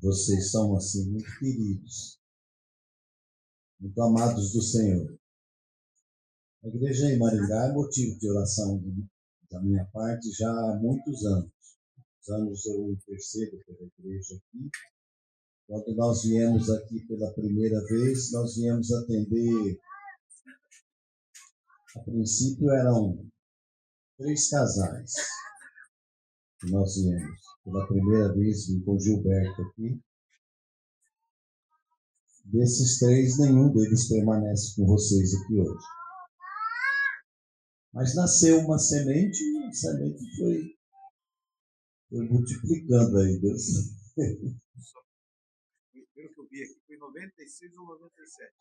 Vocês são, assim, muito queridos, muito amados do Senhor. A igreja em Maringá é motivo de oração da minha parte já há muitos anos. Muitos anos eu intercedo pela igreja aqui. Quando nós viemos aqui pela primeira vez, nós viemos atender. A princípio eram 3 casais que nós viemos. Pela primeira vez vim com o Gilberto aqui. Desses 3, nenhum deles permanece com vocês aqui hoje. Mas nasceu uma semente e a semente foi multiplicando aí, Deus. Pelo que eu vi aqui, foi 96 ou 97.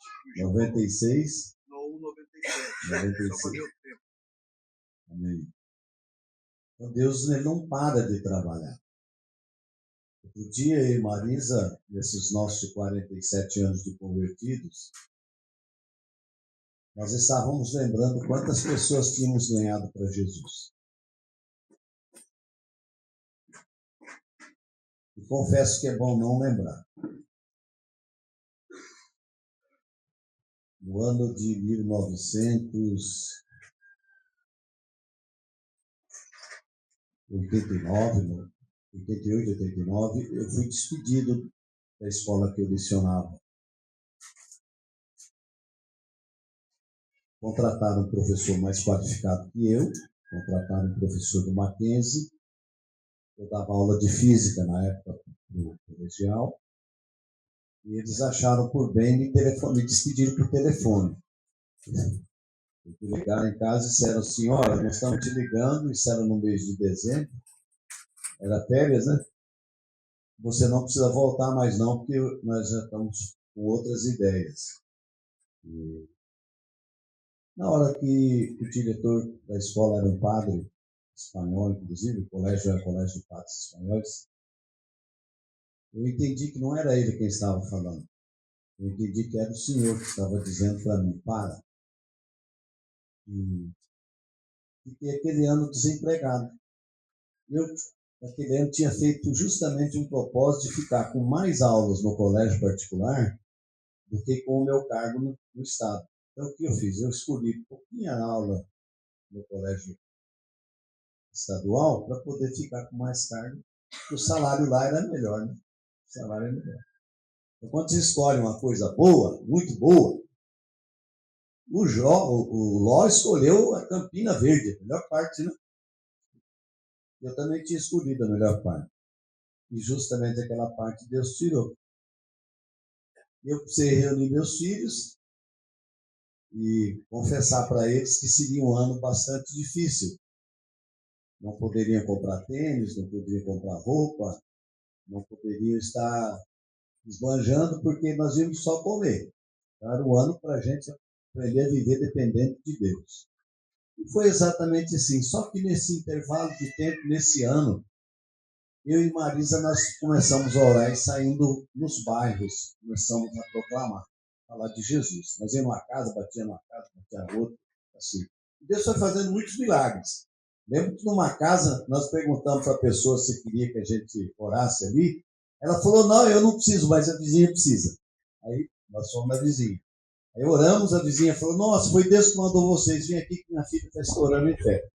96? Ou 97. 96. Só para ver o tempo. Amém. Então Deus ele não para de trabalhar. Outro dia, eu e Marisa, nesses nossos 47 anos de convertidos, nós estávamos lembrando quantas pessoas tínhamos ganhado para Jesus. E confesso que é bom não lembrar. No ano de 1989, 88, 89, eu fui despedido da escola que eu lecionava. Contrataram um professor mais qualificado que eu, contrataram um professor do Mackenzie. Eu dava aula de física na época no colegial. E eles acharam por bem me despediram por telefone. Ligaram em casa e disseram assim, olha, nós estamos te ligando, isso era no mês de dezembro, era férias, né? Você não precisa voltar mais não, porque nós já estamos com outras ideias. E na hora que o diretor da escola era um padre espanhol, inclusive, o colégio era colégio de padres espanhóis, eu entendi que não era ele quem estava falando. Eu entendi que era o Senhor que estava dizendo para mim, para. E fiquei aquele ano desempregado. Eu, naquele ano, tinha feito justamente um propósito de ficar com mais aulas no colégio particular do que com o meu cargo no Estado. Então, o que eu fiz? Eu escolhi pouquinha aula no colégio estadual para poder ficar com mais cargo, porque o salário lá era melhor, né? O salário é melhor. Então, quando você escolhe uma coisa boa, muito boa, o Ló escolheu a Campina Verde, a melhor parte, né? Eu também tinha escolhido a melhor parte. E justamente aquela parte Deus tirou. Eu precisei reunir meus filhos e confessar para eles que seria um ano bastante difícil. Não poderiam comprar tênis, não poderiam comprar roupa, não poderiam estar esbanjando porque nós íamos só comer. Era um ano para a gente aprender a viver dependente de Deus. E foi exatamente assim. Só que nesse intervalo de tempo, nesse ano, eu e Marisa, nós começamos a orar e saindo nos bairros, começamos a proclamar, falar de Jesus. Nós íamos numa casa, batia numa casa, batia na outra, assim. E Deus foi fazendo muitos milagres. Lembro que numa casa, nós perguntamos para a pessoa se queria que a gente orasse ali. Ela falou, não, eu não preciso, mas a vizinha precisa. Aí, nós fomos na vizinha. Aí oramos, a vizinha falou, nossa, foi Deus que mandou vocês, vem aqui que minha filha está estourando em fé.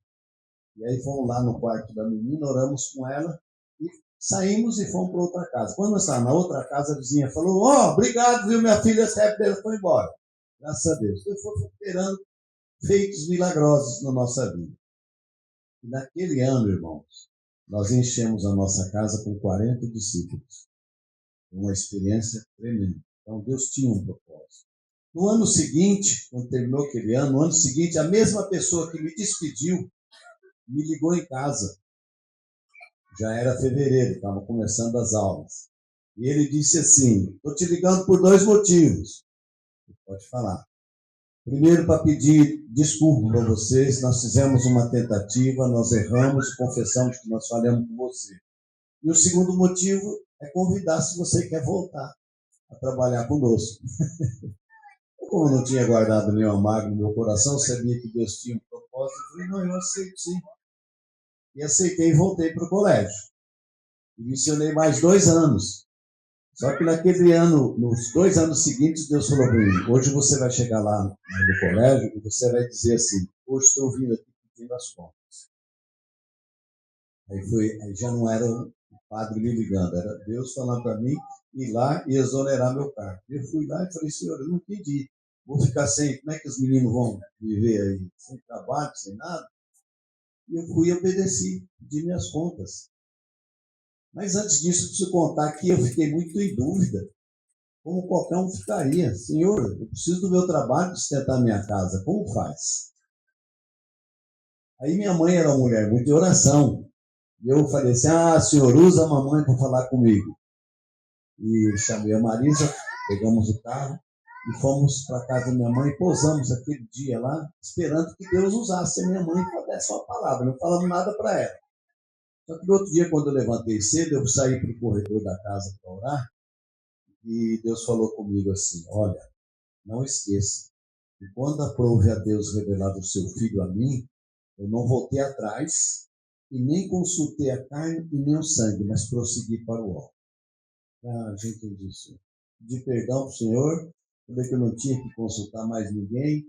E aí fomos lá no quarto da menina, oramos com ela, e saímos e fomos para outra casa. Quando nós estávamos na outra casa, a vizinha falou, obrigado, viu, minha filha, essa época dela foi embora. Graças a Deus. Então, foi operando feitos milagrosos na nossa vida. E naquele ano, irmãos, nós enchemos a nossa casa com 40 discípulos. Uma experiência tremenda. Então, Deus tinha um propósito. No ano seguinte, quando terminou aquele ano, no ano seguinte, a mesma pessoa que me despediu me ligou em casa. Já era fevereiro, estava começando as aulas. E ele disse assim, estou te ligando por 2 motivos. Pode falar. Primeiro, para pedir desculpa para vocês, nós fizemos uma tentativa, nós erramos e confessamos que nós falhamos com você. E o segundo motivo é convidar se você quer voltar a trabalhar conosco. Como eu não tinha guardado nenhuma mágoa no meu coração, sabia que Deus tinha um propósito, eu falei, não, eu aceito sim. E aceitei e voltei para o colégio. E lecionei mais 2 anos. Só que naquele ano, nos 2 anos seguintes, Deus falou para mim, hoje você vai chegar lá no colégio e você vai dizer assim, hoje estou vindo aqui pedindo as contas. Aí já não era o padre me ligando, era Deus falando para mim ir lá e exonerar meu cargo. Eu fui lá e falei, Senhor, eu não pedi, vou ficar sem, como é que os meninos vão viver aí? Sem trabalho, sem nada? E eu fui e obedeci, pedi minhas contas. Mas antes disso, preciso contar que eu fiquei muito em dúvida, como qualquer um ficaria. Senhor, eu preciso do meu trabalho de sustentar minha casa, como faz? Aí minha mãe era uma mulher muito de oração. E eu falei assim, senhor, usa a mamãe para falar comigo. E chamei a Marisa, pegamos o carro e fomos para a casa da minha mãe, pousamos aquele dia lá, esperando que Deus usasse a minha mãe para dar sua palavra, não falamos nada para ela. Só que no outro dia, quando eu levantei cedo, eu saí para o corredor da casa para orar, e Deus falou comigo assim, olha, não esqueça, que quando aprove a Deus revelar o seu filho a mim, eu não voltei atrás e nem consultei a carne e nem o sangue, mas prossegui para o alto. Já entendi isso. Pedi perdão para o Senhor, falei que eu não tinha que consultar mais ninguém.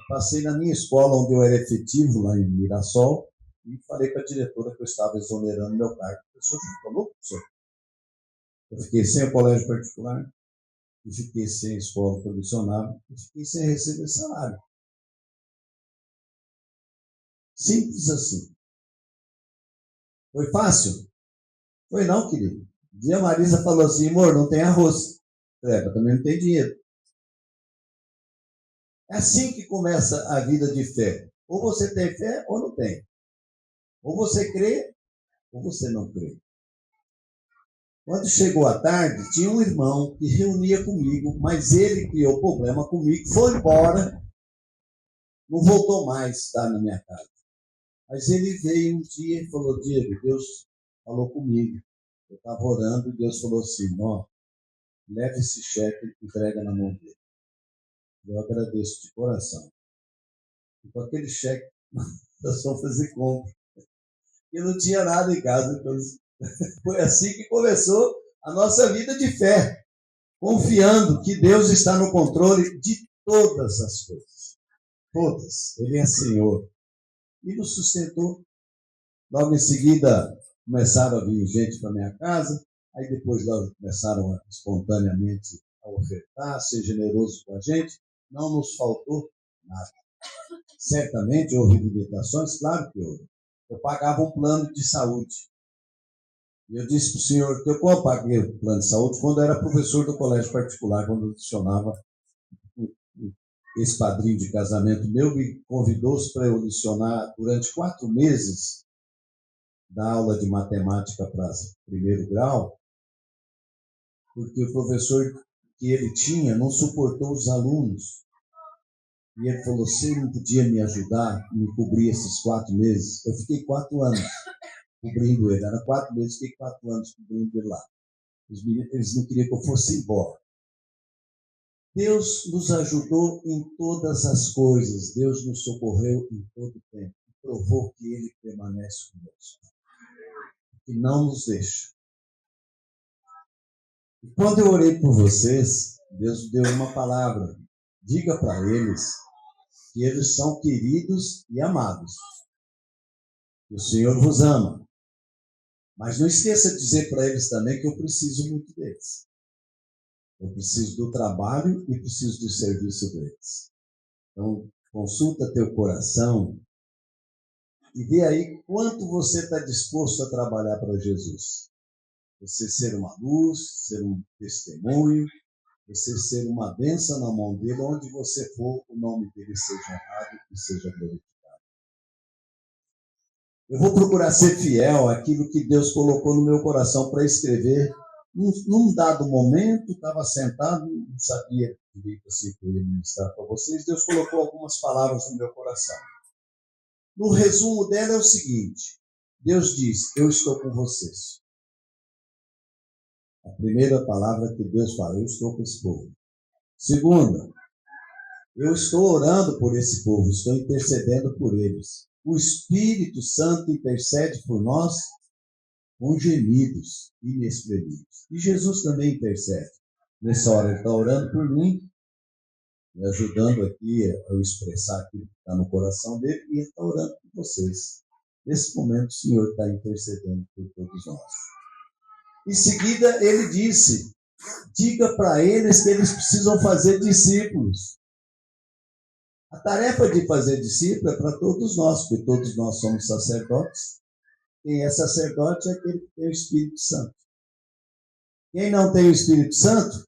Passei na minha escola, onde eu era efetivo, lá em Mirassol, e falei para a diretora que eu estava exonerando meu cargo. O senhor ficou louco, senhor? Eu fiquei sem o colégio particular, e fiquei sem escola provisional, e fiquei sem receber salário. Simples assim. Foi fácil? Foi não, querido. Um dia a Marisa falou assim, amor, não tem arroz. Eu também não tem dinheiro. É assim que começa a vida de fé. Ou você tem fé ou não tem. Ou você crê ou você não crê. Quando chegou a tarde, tinha um irmão que reunia comigo, mas ele criou problema comigo, foi embora, não voltou mais estar na minha casa. Mas ele veio um dia e falou, Diego, Deus falou comigo. Eu estava orando e Deus falou assim, leve esse cheque e entrega na mão dele. Eu agradeço de coração. E com aquele cheque, nós fomos fazer compra. E não tinha nada em casa. Então, foi assim que começou a nossa vida de fé. Confiando que Deus está no controle de todas as coisas. Todas. Ele é Senhor. E nos sustentou. Logo em seguida, começaram a vir gente para minha casa. Aí depois começaram espontaneamente a ofertar, ser generoso com a gente. Não nos faltou nada. Certamente houve limitações, claro que houve. Eu pagava um plano de saúde. E eu disse para o senhor que eu paguei o plano de saúde quando eu era professor do colégio particular, quando eu lecionava. Esse padrinho de casamento meu me convidou para eu lecionar durante 4 meses da aula de matemática para primeiro grau, porque o professor que ele tinha não suportou os alunos. E ele falou, você não podia me ajudar, me cobrir esses 4 meses? Eu fiquei 4 anos cobrindo ele. Era 4 meses, fiquei 4 anos cobrindo ele lá. Eles não queriam que eu fosse embora. Deus nos ajudou em todas as coisas. Deus nos socorreu em todo o tempo. E provou que Ele permanece conosco. E não nos deixa. E quando eu orei por vocês, Deus deu uma palavra. Diga para eles que eles são queridos e amados. Que o Senhor vos ama. Mas não esqueça de dizer para eles também que eu preciso muito deles. Eu preciso do trabalho e preciso do serviço deles. Então, consulta teu coração e vê aí quanto você está disposto a trabalhar para Jesus. Você ser uma luz, ser um testemunho, você ser uma bênção na mão dele, onde você for, o nome dele seja honrado e seja glorificado. Eu vou procurar ser fiel àquilo que Deus colocou no meu coração para escrever. Num dado momento, estava sentado, não sabia direito assim que eu ia ministrar para vocês. Deus colocou algumas palavras no meu coração. No resumo dela é o seguinte: Deus diz, eu estou com vocês. A primeira palavra que Deus fala, eu estou com esse povo. Segunda, eu estou orando por esse povo, estou intercedendo por eles. O Espírito Santo intercede por nós com gemidos inexprimíveis. E Jesus também intercede. Nessa hora ele está orando por mim, me ajudando aqui a expressar aquilo que está no coração dele, e ele está orando por vocês. Nesse momento o Senhor está intercedendo por todos nós. Em seguida ele disse, diga para eles que eles precisam fazer discípulos. A tarefa de fazer discípulo é para todos nós, porque todos nós somos sacerdotes. Quem é sacerdote é aquele que tem o Espírito Santo. Quem não tem o Espírito Santo,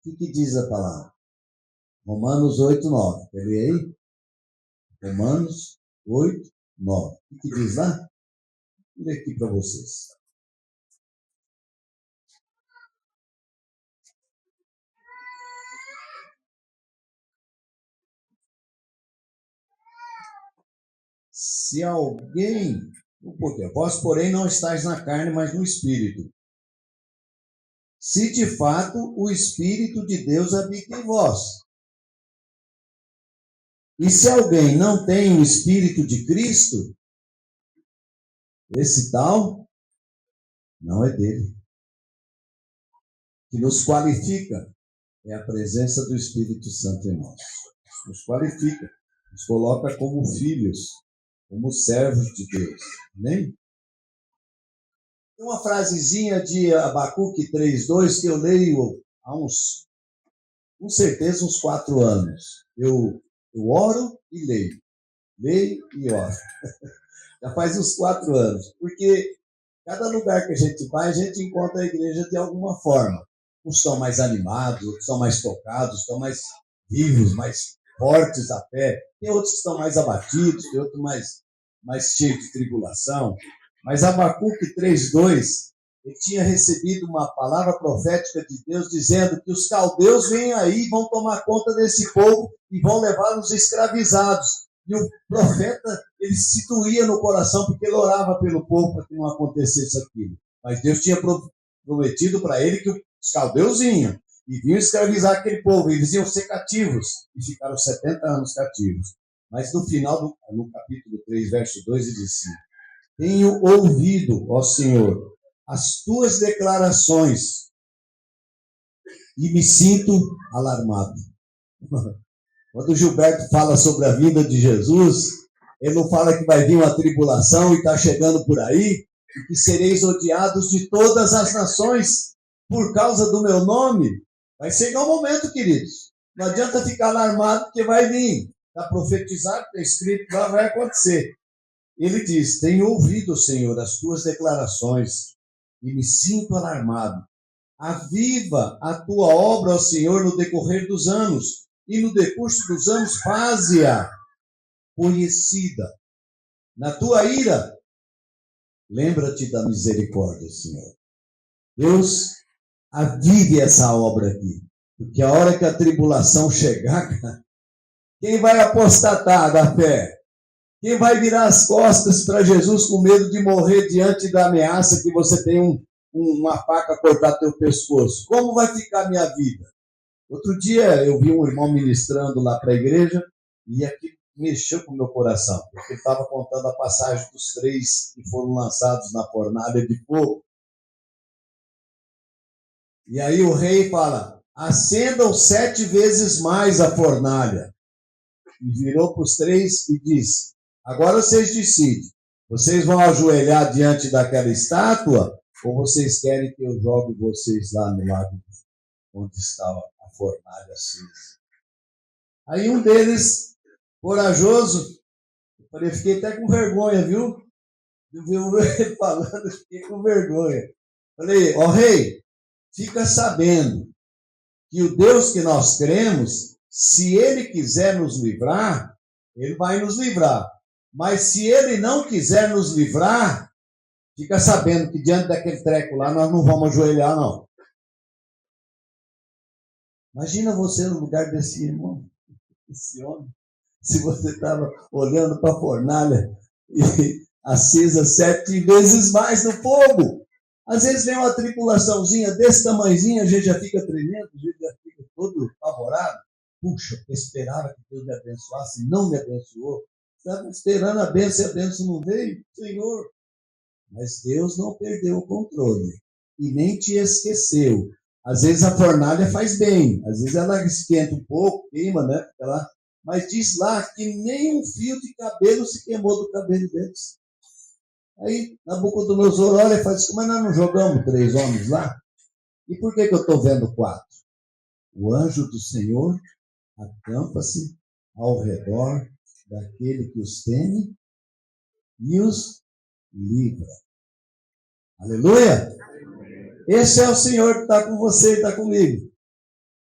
o que diz a palavra? Romanos 8, 9. Quer ler aí? Romanos 8, 9. O que diz lá? Vou ler aqui para vocês. Se alguém, vós, porém, não estáis na carne, mas no Espírito. Se de fato o Espírito de Deus habita em vós. E se alguém não tem o Espírito de Cristo, esse tal não é dele. O que nos qualifica é a presença do Espírito Santo em nós. Nos qualifica, nos coloca como filhos, como servos de Deus. Amém? Tem uma frasezinha de Abacuque 3:2 que eu leio há com certeza uns 4 anos. Eu oro e leio. Leio e oro. Já faz uns 4 anos. Porque cada lugar que a gente vai, a gente encontra a igreja de alguma forma. Uns estão mais animados, outros estão mais tocados, estão mais vivos, mais fortes a fé. Tem outros que estão mais abatidos, tem outros mais cheios de tribulação. Mas Abacuque 3:2, ele tinha recebido uma palavra profética de Deus dizendo que os caldeus vêm aí, vão tomar conta desse povo e vão levá-los escravizados. E o profeta, ele se doía no coração porque ele orava pelo povo para que não acontecesse aquilo. Mas Deus tinha prometido para ele que os caldeus vinham e vinham escravizar aquele povo. Eles iam ser cativos e ficaram 70 anos cativos. Mas no final, no capítulo 3, verso 2, ele disse: tenho ouvido, ó Senhor, as tuas declarações e me sinto alarmado. Quando o Gilberto fala sobre a vinda de Jesus, ele não fala que vai vir uma tribulação e está chegando por aí, e que sereis odiados de todas as nações por causa do meu nome. Vai chegar um momento, queridos. Não adianta ficar alarmado, porque vai vir. Está profetizado, está escrito, lá vai acontecer. Ele diz, tenho ouvido, Senhor, as tuas declarações e me sinto alarmado. Aviva a tua obra, ó Senhor, no decorrer dos anos, e no decurso dos anos faze-a conhecida. Na tua ira, lembra-te da misericórdia, Senhor. Deus, avive essa obra aqui, porque a hora que a tribulação chegar, quem vai apostatar da fé? Quem vai virar as costas para Jesus com medo de morrer diante da ameaça que você tem uma faca cortar teu pescoço? Como vai ficar a minha vida? Outro dia eu vi um irmão ministrando lá para a igreja e aquilo mexeu com o meu coração, porque ele estava contando a passagem dos 3 que foram lançados na fornalha de fogo. E aí o rei fala, acendam 7 vezes mais a fornalha. E virou para os 3 e disse, agora vocês decidem, vocês vão ajoelhar diante daquela estátua ou vocês querem que eu jogue vocês lá no lago onde estava a fornalha acesa? Aí um deles, corajoso, eu fiquei até com vergonha, viu? Eu vi ele falando, eu fiquei com vergonha. Falei, ó rei, fica sabendo que o Deus que nós cremos, se ele quiser nos livrar, ele vai nos livrar. Mas se ele não quiser nos livrar, fica sabendo que diante daquele treco lá, nós não vamos ajoelhar, não. Imagina você no lugar desse irmão, esse homem, se você estava olhando para a fornalha e acesa 7 vezes mais no fogo. Às vezes vem uma tripulaçãozinha desse tamanhozinho, a gente já fica tremendo, a gente já fica todo apavorado. Puxa, eu esperava que Deus me abençoasse, não me abençoou. Estava esperando a bênção e a bênção não veio. Senhor, Mas Deus não perdeu o controle e nem te esqueceu. Às vezes a fornalha faz bem, às vezes ela esquenta um pouco, queima, né? Mas diz lá que nem um fio de cabelo se queimou do cabelo deles. Aí Nabucodonosor olha e fala assim, mas nós não jogamos 3 homens lá? E por que eu estou vendo 4? O anjo do Senhor acampa-se ao redor daquele que os teme e os livra. Aleluia! Esse é o Senhor que está com você e está comigo.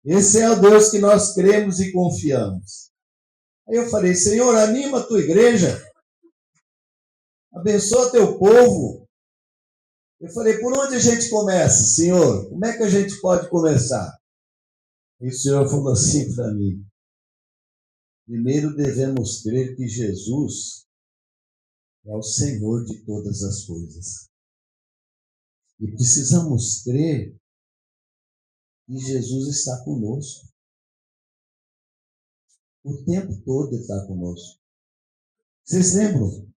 Esse é o Deus que nós cremos e confiamos. Aí eu falei, Senhor, anima a tua igreja, abençoa teu povo. Eu falei, por onde a gente começa, Senhor? Como é que a gente pode começar? E o Senhor falou assim para mim, primeiro devemos crer que Jesus é o Senhor de todas as coisas. E precisamos crer que Jesus está conosco. O tempo todo ele está conosco. Vocês lembram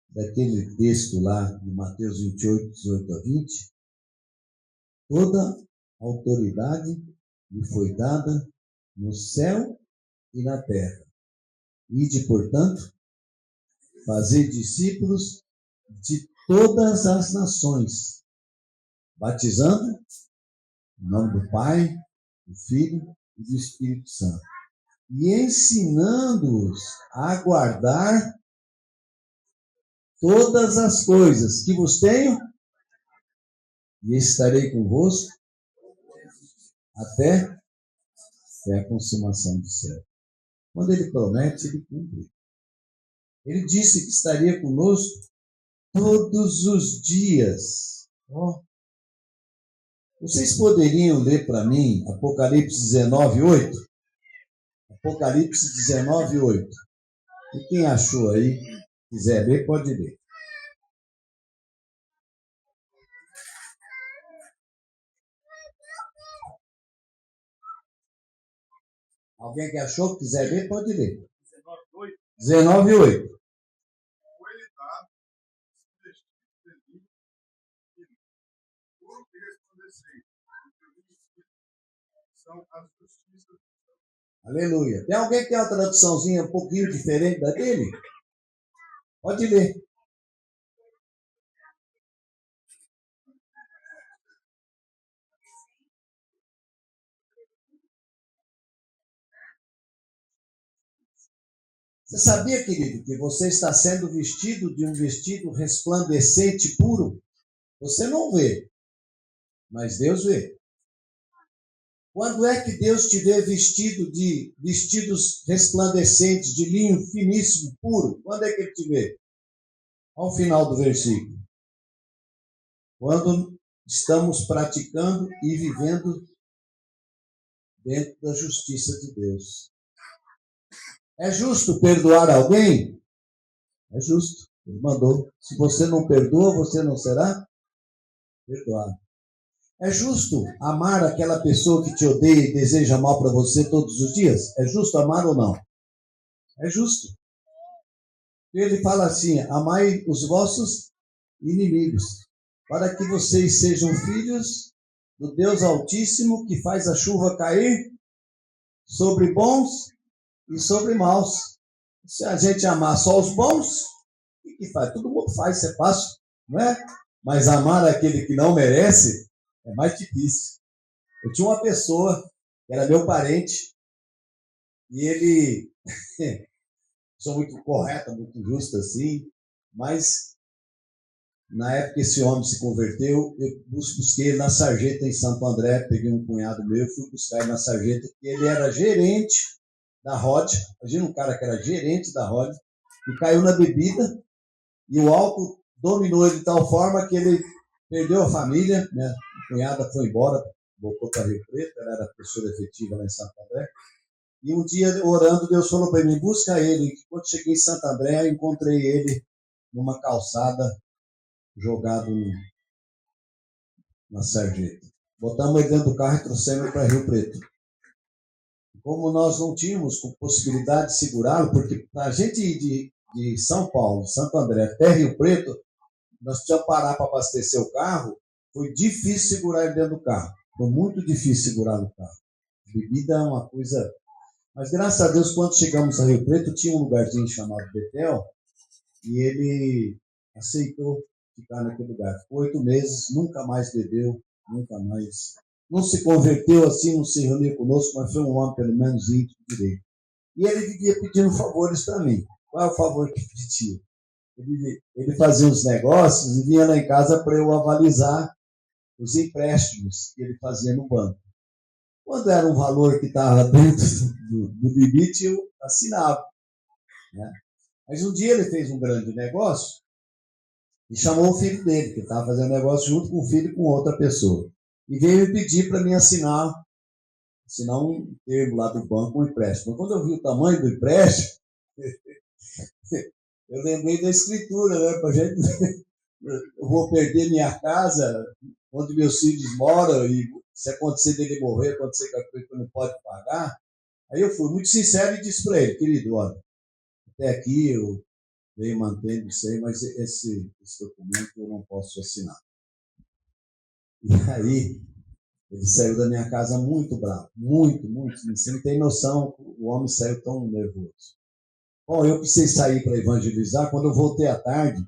daquele texto lá de Mateus 28, 18 a 20? Toda autoridade me foi dada no céu e na terra. Ide, portanto, fazer discípulos de todas as nações, batizando em nome do Pai, do Filho e do Espírito Santo, e ensinando-os a guardar todas as coisas que vos tenho, e estarei convosco até a consumação do céu. Quando ele promete, ele cumpre. Ele disse que estaria conosco todos os dias. Vocês poderiam ler para mim Apocalipse 19, 8? Apocalipse 19, 8. E quem achou aí, quiser ler, pode ler. Alguém que achou, quiser ler, pode ler. 19, 8. Aleluia. Tem alguém que tem uma traduçãozinha um pouquinho diferente da dele? Pode ler. Você sabia, querido, que você está sendo vestido de um vestido resplandecente puro? Você não vê, mas Deus vê. Quando é que Deus te vê vestido de vestidos resplandecentes, de linho finíssimo, puro? Quando é que Ele te vê? Ao final do versículo. Quando estamos praticando e vivendo dentro da justiça de Deus. É justo perdoar alguém? É justo. Ele mandou. Se você não perdoa, você não será perdoado. É justo amar aquela pessoa que te odeia e deseja mal para você todos os dias? É justo amar ou não? É justo. Ele fala assim, amai os vossos inimigos, para que vocês sejam filhos do Deus Altíssimo, que faz a chuva cair sobre bons e sobre maus. Se a gente amar só os bons, o que faz? Todo mundo faz, isso é fácil, não é? Mas amar aquele que não merece é mais difícil. Eu tinha uma pessoa que era meu parente e ele, sou muito correta, muito justa assim, mas na época que esse homem se converteu, eu busquei ele na Sarjeta em Santo André, peguei um cunhado meu, fui buscar ele na Sarjeta, que ele era gerente da Rod, imagina um cara que era gerente da Rod, e caiu na bebida, e o álcool dominou ele de tal forma que ele perdeu a família, né? A cunhada foi embora, voltou para Rio Preto, ela era professora efetiva lá em Santo André, e um dia, orando, Deus falou para mim, busca ele. E quando cheguei em Santo André, eu encontrei ele numa calçada, jogado na sarjeta. Botamos ele dentro do carro e trouxemos ele para Rio Preto. Como nós não tínhamos possibilidade de segurá-lo, porque a gente de São Paulo, Santo André, até Rio Preto, nós precisamos parar para abastecer o carro, foi difícil segurar ele dentro do carro. Foi muito difícil segurar no carro. Bebida é uma coisa... Mas, graças a Deus, quando chegamos a Rio Preto, tinha um lugarzinho chamado Betel, e ele aceitou ficar naquele lugar. Ficou 8 meses, nunca mais bebeu, nunca mais. Não se converteu assim, não se reuniu conosco, mas foi um homem, pelo menos, íntimo direito. E ele vivia pedindo favores para mim. Qual é o favor que pedia? Ele fazia os negócios e vinha lá em casa para eu avalizar os empréstimos que ele fazia no banco. Quando era um valor que estava dentro do limite, eu assinava. Né? Mas um dia ele fez um grande negócio e chamou o filho dele, que estava fazendo negócio junto com o filho e com outra pessoa. E veio me pedir para mim assinar um termo lá do banco, um empréstimo. Quando eu vi o tamanho do empréstimo, eu lembrei da escritura, né? Pra gente, eu vou perder minha casa, onde meus filhos moram, e se acontecer dele morrer, acontecer com a coisa que eu não pode pagar. Aí eu fui muito sincero e disse para ele, querido, olha, até aqui eu venho mantendo isso aí, mas esse documento eu não posso assinar. E aí, ele saiu da minha casa muito bravo, muito. Você não tem noção, o homem saiu tão nervoso. Bom, eu precisei sair para evangelizar. Quando eu voltei à tarde,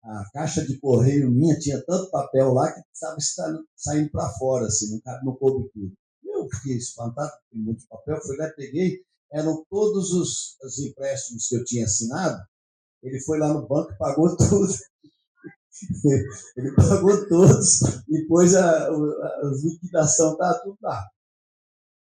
a caixa de correio minha tinha tanto papel lá que estava saindo para fora, assim, não coube tudo. Eu fiquei espantado, com muito papel, fui lá, peguei, eram todos os empréstimos que eu tinha assinado. Ele foi lá no banco e pagou tudo. Ele pagou todos e pôs a liquidação, tá tudo lá.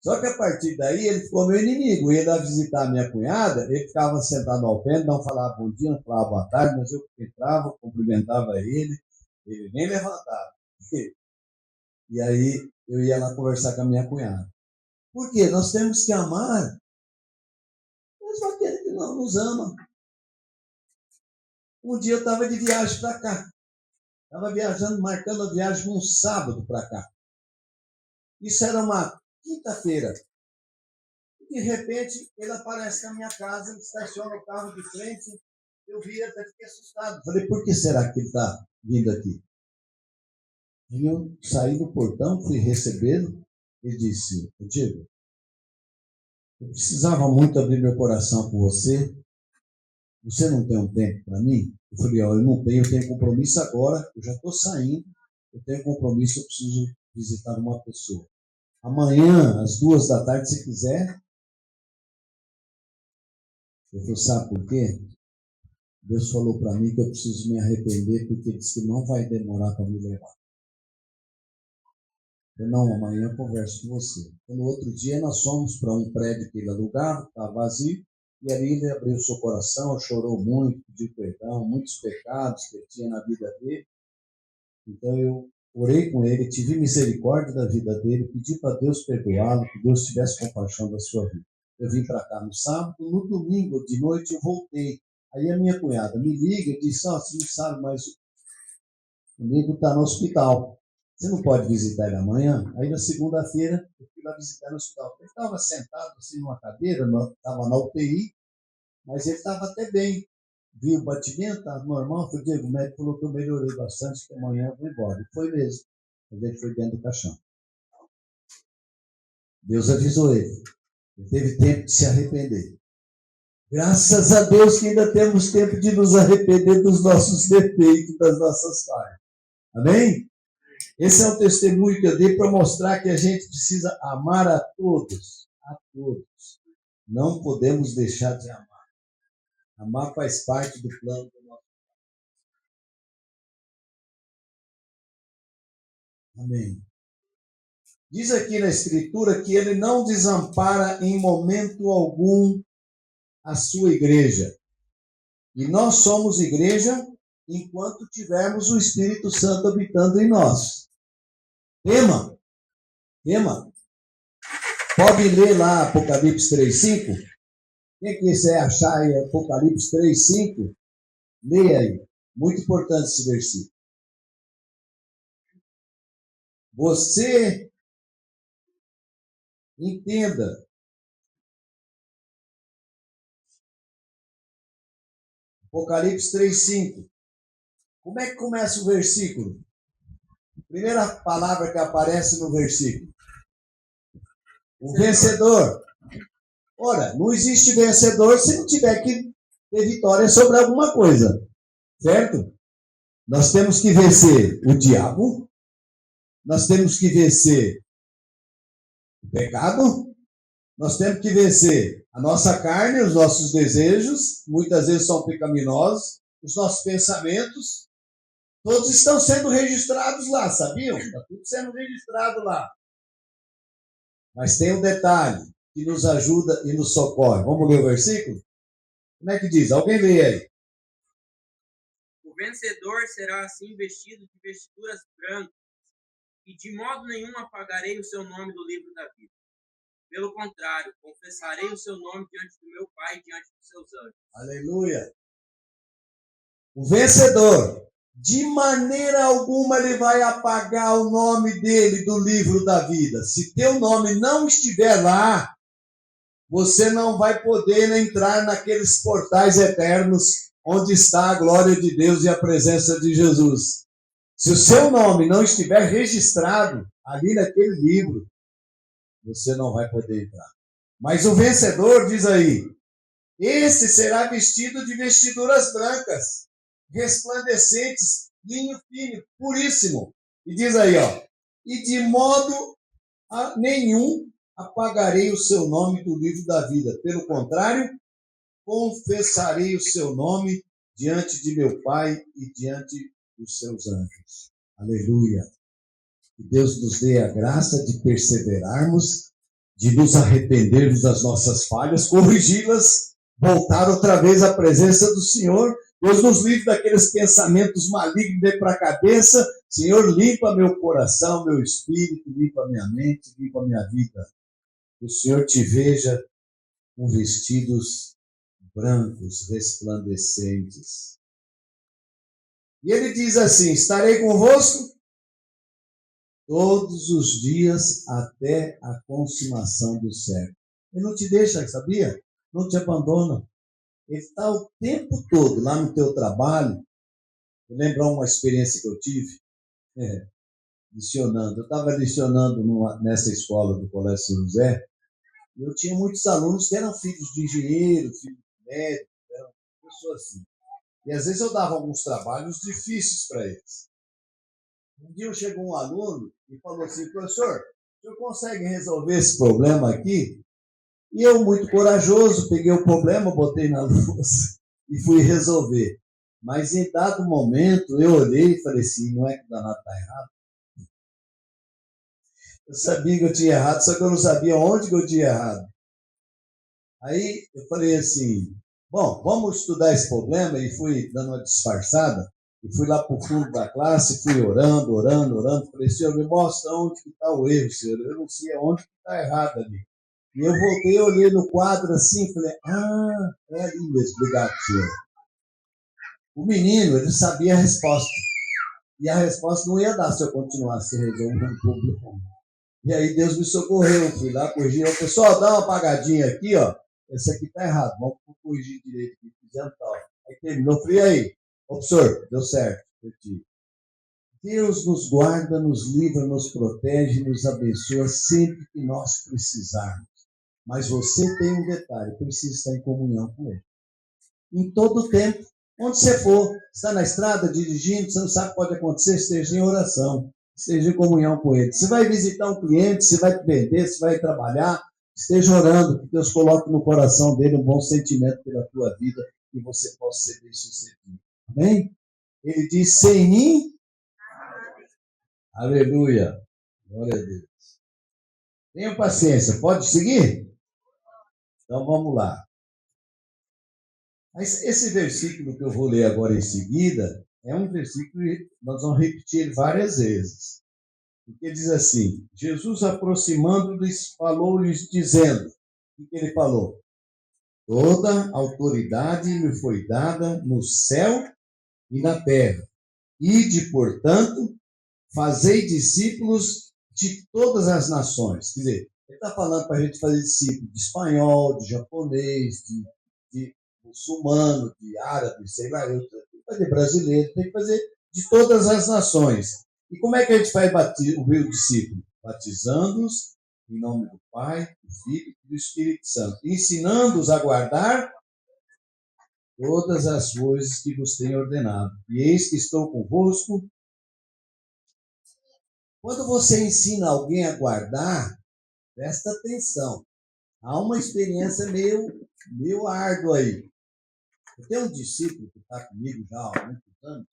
Só que a partir daí ele ficou meu inimigo. Ia lá visitar a minha cunhada, ele ficava sentado ao pé, não falava bom dia, não falava boa tarde, mas eu entrava, cumprimentava ele nem levantava. E aí eu ia lá conversar com a minha cunhada. Por quê? Nós temos que amar mesmo aquele que não nos ama. Um dia eu estava de viagem para cá. Estava viajando, marcando a viagem num sábado para cá. Isso era uma quinta-feira. De repente, ele aparece na minha casa, ele estaciona o carro de frente. Eu vi, até fiquei assustado. Falei, por que será que ele está vindo aqui? E eu saí do portão, fui recebê-lo. Ele disse, Diego, eu precisava muito abrir meu coração com você. Você não tem um tempo para mim? Eu falei, eu não tenho, eu tenho compromisso agora, eu já estou saindo, eu tenho compromisso, eu preciso visitar uma pessoa. Amanhã, às 14h, se quiser. Eu falei, sabe por quê? Deus falou para mim que eu preciso me arrepender, porque ele disse que não vai demorar para me levar. Eu falei, não, amanhã eu converso com você. Então, no outro dia, nós fomos para um prédio que ele alugava, estava vazio, e ali ele abriu o seu coração, chorou muito, pediu perdão, muitos pecados que ele tinha na vida dele. Então, eu orei com ele, tive misericórdia da vida dele, pedi para Deus perdoá-lo, que Deus tivesse compaixão da sua vida. Eu vim para cá no sábado, no domingo de noite eu voltei. Aí a minha cunhada me liga e disse, você não sabe, mas o amigo está no hospital. Você não pode visitar ele amanhã? Aí na segunda-feira eu fui lá visitar no hospital. Ele estava sentado assim numa cadeira, estava na UTI, mas ele estava até bem. Vi o batimento, estava normal. Eu falei, Diego, o médico falou que eu melhorei bastante, que amanhã eu vou embora. E foi mesmo. Mas ele foi dentro do caixão. Deus avisou ele. Ele teve tempo de se arrepender. Graças a Deus que ainda temos tempo de nos arrepender dos nossos defeitos, das nossas falhas. Amém? Esse é o testemunho que eu dei para mostrar que a gente precisa amar a todos. A todos. Não podemos deixar de amar. Amar faz parte do plano do nosso Pai. Amém. Diz aqui na Escritura que ele não desampara em momento algum a sua igreja. E nós somos igreja enquanto tivermos o Espírito Santo habitando em nós. Tema. Pode ler lá Apocalipse 3:5? Quem quiser achar aí Apocalipse 3:5, leia aí. Muito importante esse versículo. Você entenda. Apocalipse 3:5. Como é que começa o versículo? Primeira palavra que aparece no versículo. O vencedor. Ora, não existe vencedor se não tiver que ter vitória sobre alguma coisa. Certo? Nós temos que vencer o diabo. Nós temos que vencer o pecado. Nós temos que vencer a nossa carne, os nossos desejos. Muitas vezes são pecaminosos. Os nossos pensamentos. Todos estão sendo registrados lá, sabiam? Está tudo sendo registrado lá. Mas tem um detalhe que nos ajuda e nos socorre. Vamos ler o versículo? Como é que diz? Alguém lê aí. O vencedor será assim vestido de vestiduras brancas, e de modo nenhum apagarei o seu nome do livro da vida. Pelo contrário, confessarei o seu nome diante do meu Pai e diante dos seus anjos. Aleluia. O vencedor, de maneira alguma ele vai apagar o nome dele do livro da vida. Se teu nome não estiver lá, você não vai poder entrar naqueles portais eternos onde está a glória de Deus e a presença de Jesus. Se o seu nome não estiver registrado ali naquele livro, você não vai poder entrar. Mas o vencedor, diz aí, esse será vestido de vestiduras brancas, resplandecentes, linho fino, puríssimo. E diz aí, ó, e de modo nenhum apagarei o seu nome do livro da vida. Pelo contrário, confessarei o seu nome diante de meu Pai e diante dos seus anjos. Aleluia. Que Deus nos dê a graça de perseverarmos, de nos arrependermos das nossas falhas, corrigi-las, voltar outra vez à presença do Senhor. Deus nos livre daqueles pensamentos malignos de para a cabeça. Senhor, limpa meu coração, meu espírito, limpa minha mente, limpa minha vida. Que o Senhor te veja com vestidos brancos, resplandecentes. E ele diz assim, estarei convosco todos os dias até a consumação do século. Ele não te deixa, sabia? Não te abandona. Ele está o tempo todo lá no teu trabalho. Eu lembro uma experiência que eu tive, lecionando. Eu estava lecionando nessa escola do Colégio São José, e eu tinha muitos alunos que eram filhos de engenheiro, filhos de médico, eram pessoas assim. E às vezes eu dava alguns trabalhos difíceis para eles. Um dia chegou um aluno e falou assim, professor, o senhor consegue resolver esse problema aqui? E eu, muito corajoso, peguei o problema, botei na louça e fui resolver. Mas em dado momento, eu olhei e falei assim, não é que o danado está errado? Eu sabia que eu tinha errado, só que eu não sabia onde que eu tinha errado. Aí eu falei assim, bom, vamos estudar esse problema, e fui dando uma disfarçada, e fui lá para o fundo da classe, fui orando. Falei, senhor, me mostra onde que está o erro, senhor. Eu não sei onde que está errado ali. E eu voltei, olhei no quadro assim, falei, é ali mesmo, obrigado, senhor. O menino, ele sabia a resposta. E a resposta não ia dar se eu continuasse resolvendo o problema. E aí Deus me socorreu, fui lá, corrigi. O pessoal, dá uma apagadinha aqui, ó. Esse aqui tá errado, vamos corrigir direito aqui, fizemos tal. Aí terminou, falei, aí, professor, deu certo. Deus nos guarda, nos livra, nos protege, nos abençoa sempre que nós precisarmos. Mas você tem um detalhe, precisa estar em comunhão com Ele. Em todo o tempo, onde você for, está na estrada, dirigindo, você não sabe o que pode acontecer, esteja em oração, esteja em comunhão com Ele. Você vai visitar um cliente, você vai vender, você vai trabalhar, esteja orando, que Deus coloque no coração dele um bom sentimento pela tua vida e você possa ser bem sucedido. Amém? Ele diz, sem mim, aleluia, glória a Deus. Tenha paciência, pode seguir? Então vamos lá. Mas esse versículo que eu vou ler agora em seguida é um versículo que nós vamos repetir ele várias vezes. Porque diz assim, Jesus aproximando-lhes, falou-lhes dizendo, o que ele falou? Toda autoridade me foi dada no céu e na terra. Ide, portanto, fazei discípulos de todas as nações. Quer dizer, ele está falando para a gente fazer discípulos de espanhol, de japonês, de muçulmano, de árabe, sei lá, ele está fazer brasileiro, tem que fazer de todas as nações. E como é que a gente faz o discípulo? Batizando-os em nome do Pai, do Filho e do Espírito Santo, ensinando-os a guardar todas as coisas que vos tenho ordenado. E eis que estou convosco. Quando você ensina alguém a guardar, presta atenção. Há uma experiência meio árdua aí. Eu tenho um discípulo que está comigo já há muitos anos.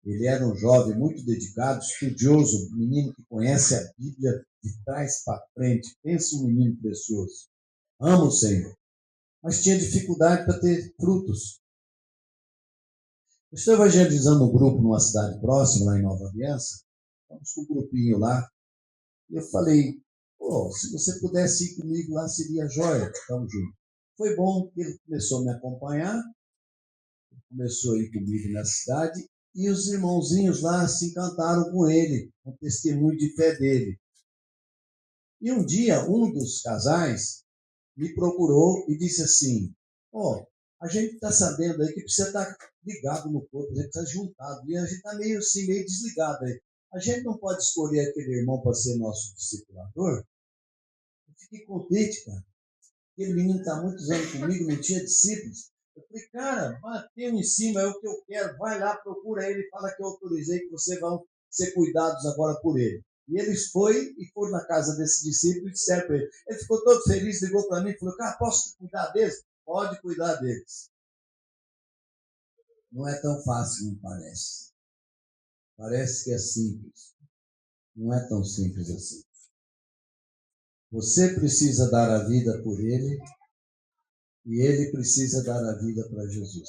Ele era um jovem muito dedicado, estudioso, um menino que conhece a Bíblia de trás para frente. Pensa um menino precioso. Ama o Senhor. Mas tinha dificuldade para ter frutos. Eu estou evangelizando um grupo numa cidade próxima, lá em Nova Aliança. Estamos com um grupinho lá. E eu falei, se você pudesse ir comigo lá, seria jóia. Estamos juntos. Foi bom que ele começou a me acompanhar. Começou a ir comigo na cidade. E os irmãozinhos lá se encantaram com ele, com o testemunho de fé dele. E um dia, um dos casais me procurou e disse assim, a gente está sabendo aí que precisa estar ligado no corpo, a gente está juntado, e a gente está meio assim, meio desligado aí. A gente não pode escolher aquele irmão para ser nosso discipulador? Eu fiquei contente, cara. Aquele menino está há muitos anos comigo, não tinha discípulos. Eu falei, cara, bateu em cima, é o que eu quero, vai lá, procura ele, fala que eu autorizei que vocês vão ser cuidados agora por ele. E eles foram na casa desse discípulo e disseram para ele. Ele ficou todo feliz, ligou para mim e falou, cara, posso cuidar deles? Pode cuidar deles. Não é tão fácil, não parece. Parece que é simples. Não é tão simples assim. Você precisa dar a vida por ele e ele precisa dar a vida para Jesus.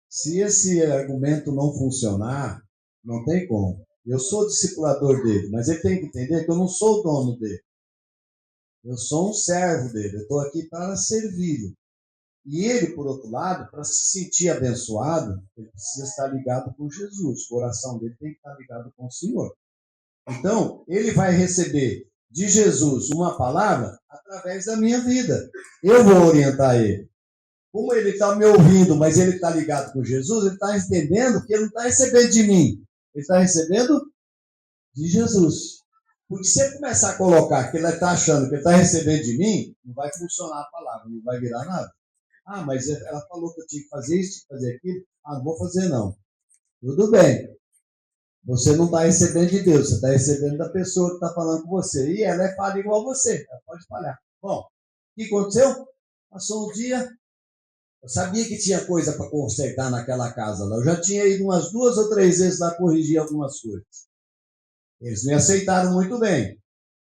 Se esse argumento não funcionar, não tem como. Eu sou discipulador dele, mas ele tem que entender que eu não sou o dono dele. Eu sou um servo dele, eu estou aqui para servi-lo. E ele, por outro lado, para se sentir abençoado, ele precisa estar ligado com Jesus. O coração dele tem que estar ligado com o Senhor. Então, ele vai receber de Jesus uma palavra através da minha vida. Eu vou orientar ele. Como ele está me ouvindo, mas ele está ligado com Jesus, ele está entendendo que ele não está recebendo de mim. Ele está recebendo de Jesus. Porque se ele começar a colocar que ele está achando que ele está recebendo de mim, não vai funcionar a palavra, não vai virar nada. Mas ela falou que eu tinha que fazer isso, fazer aquilo. Não vou fazer não. Tudo bem. Você não está recebendo de Deus, você está recebendo da pessoa que está falando com você. E ela é falha igual você, ela pode falhar. Bom, o que aconteceu? Passou um dia, eu sabia que tinha coisa para consertar naquela casa lá. Eu já tinha ido umas 2 ou 3 vezes lá corrigir algumas coisas. Eles me aceitaram muito bem,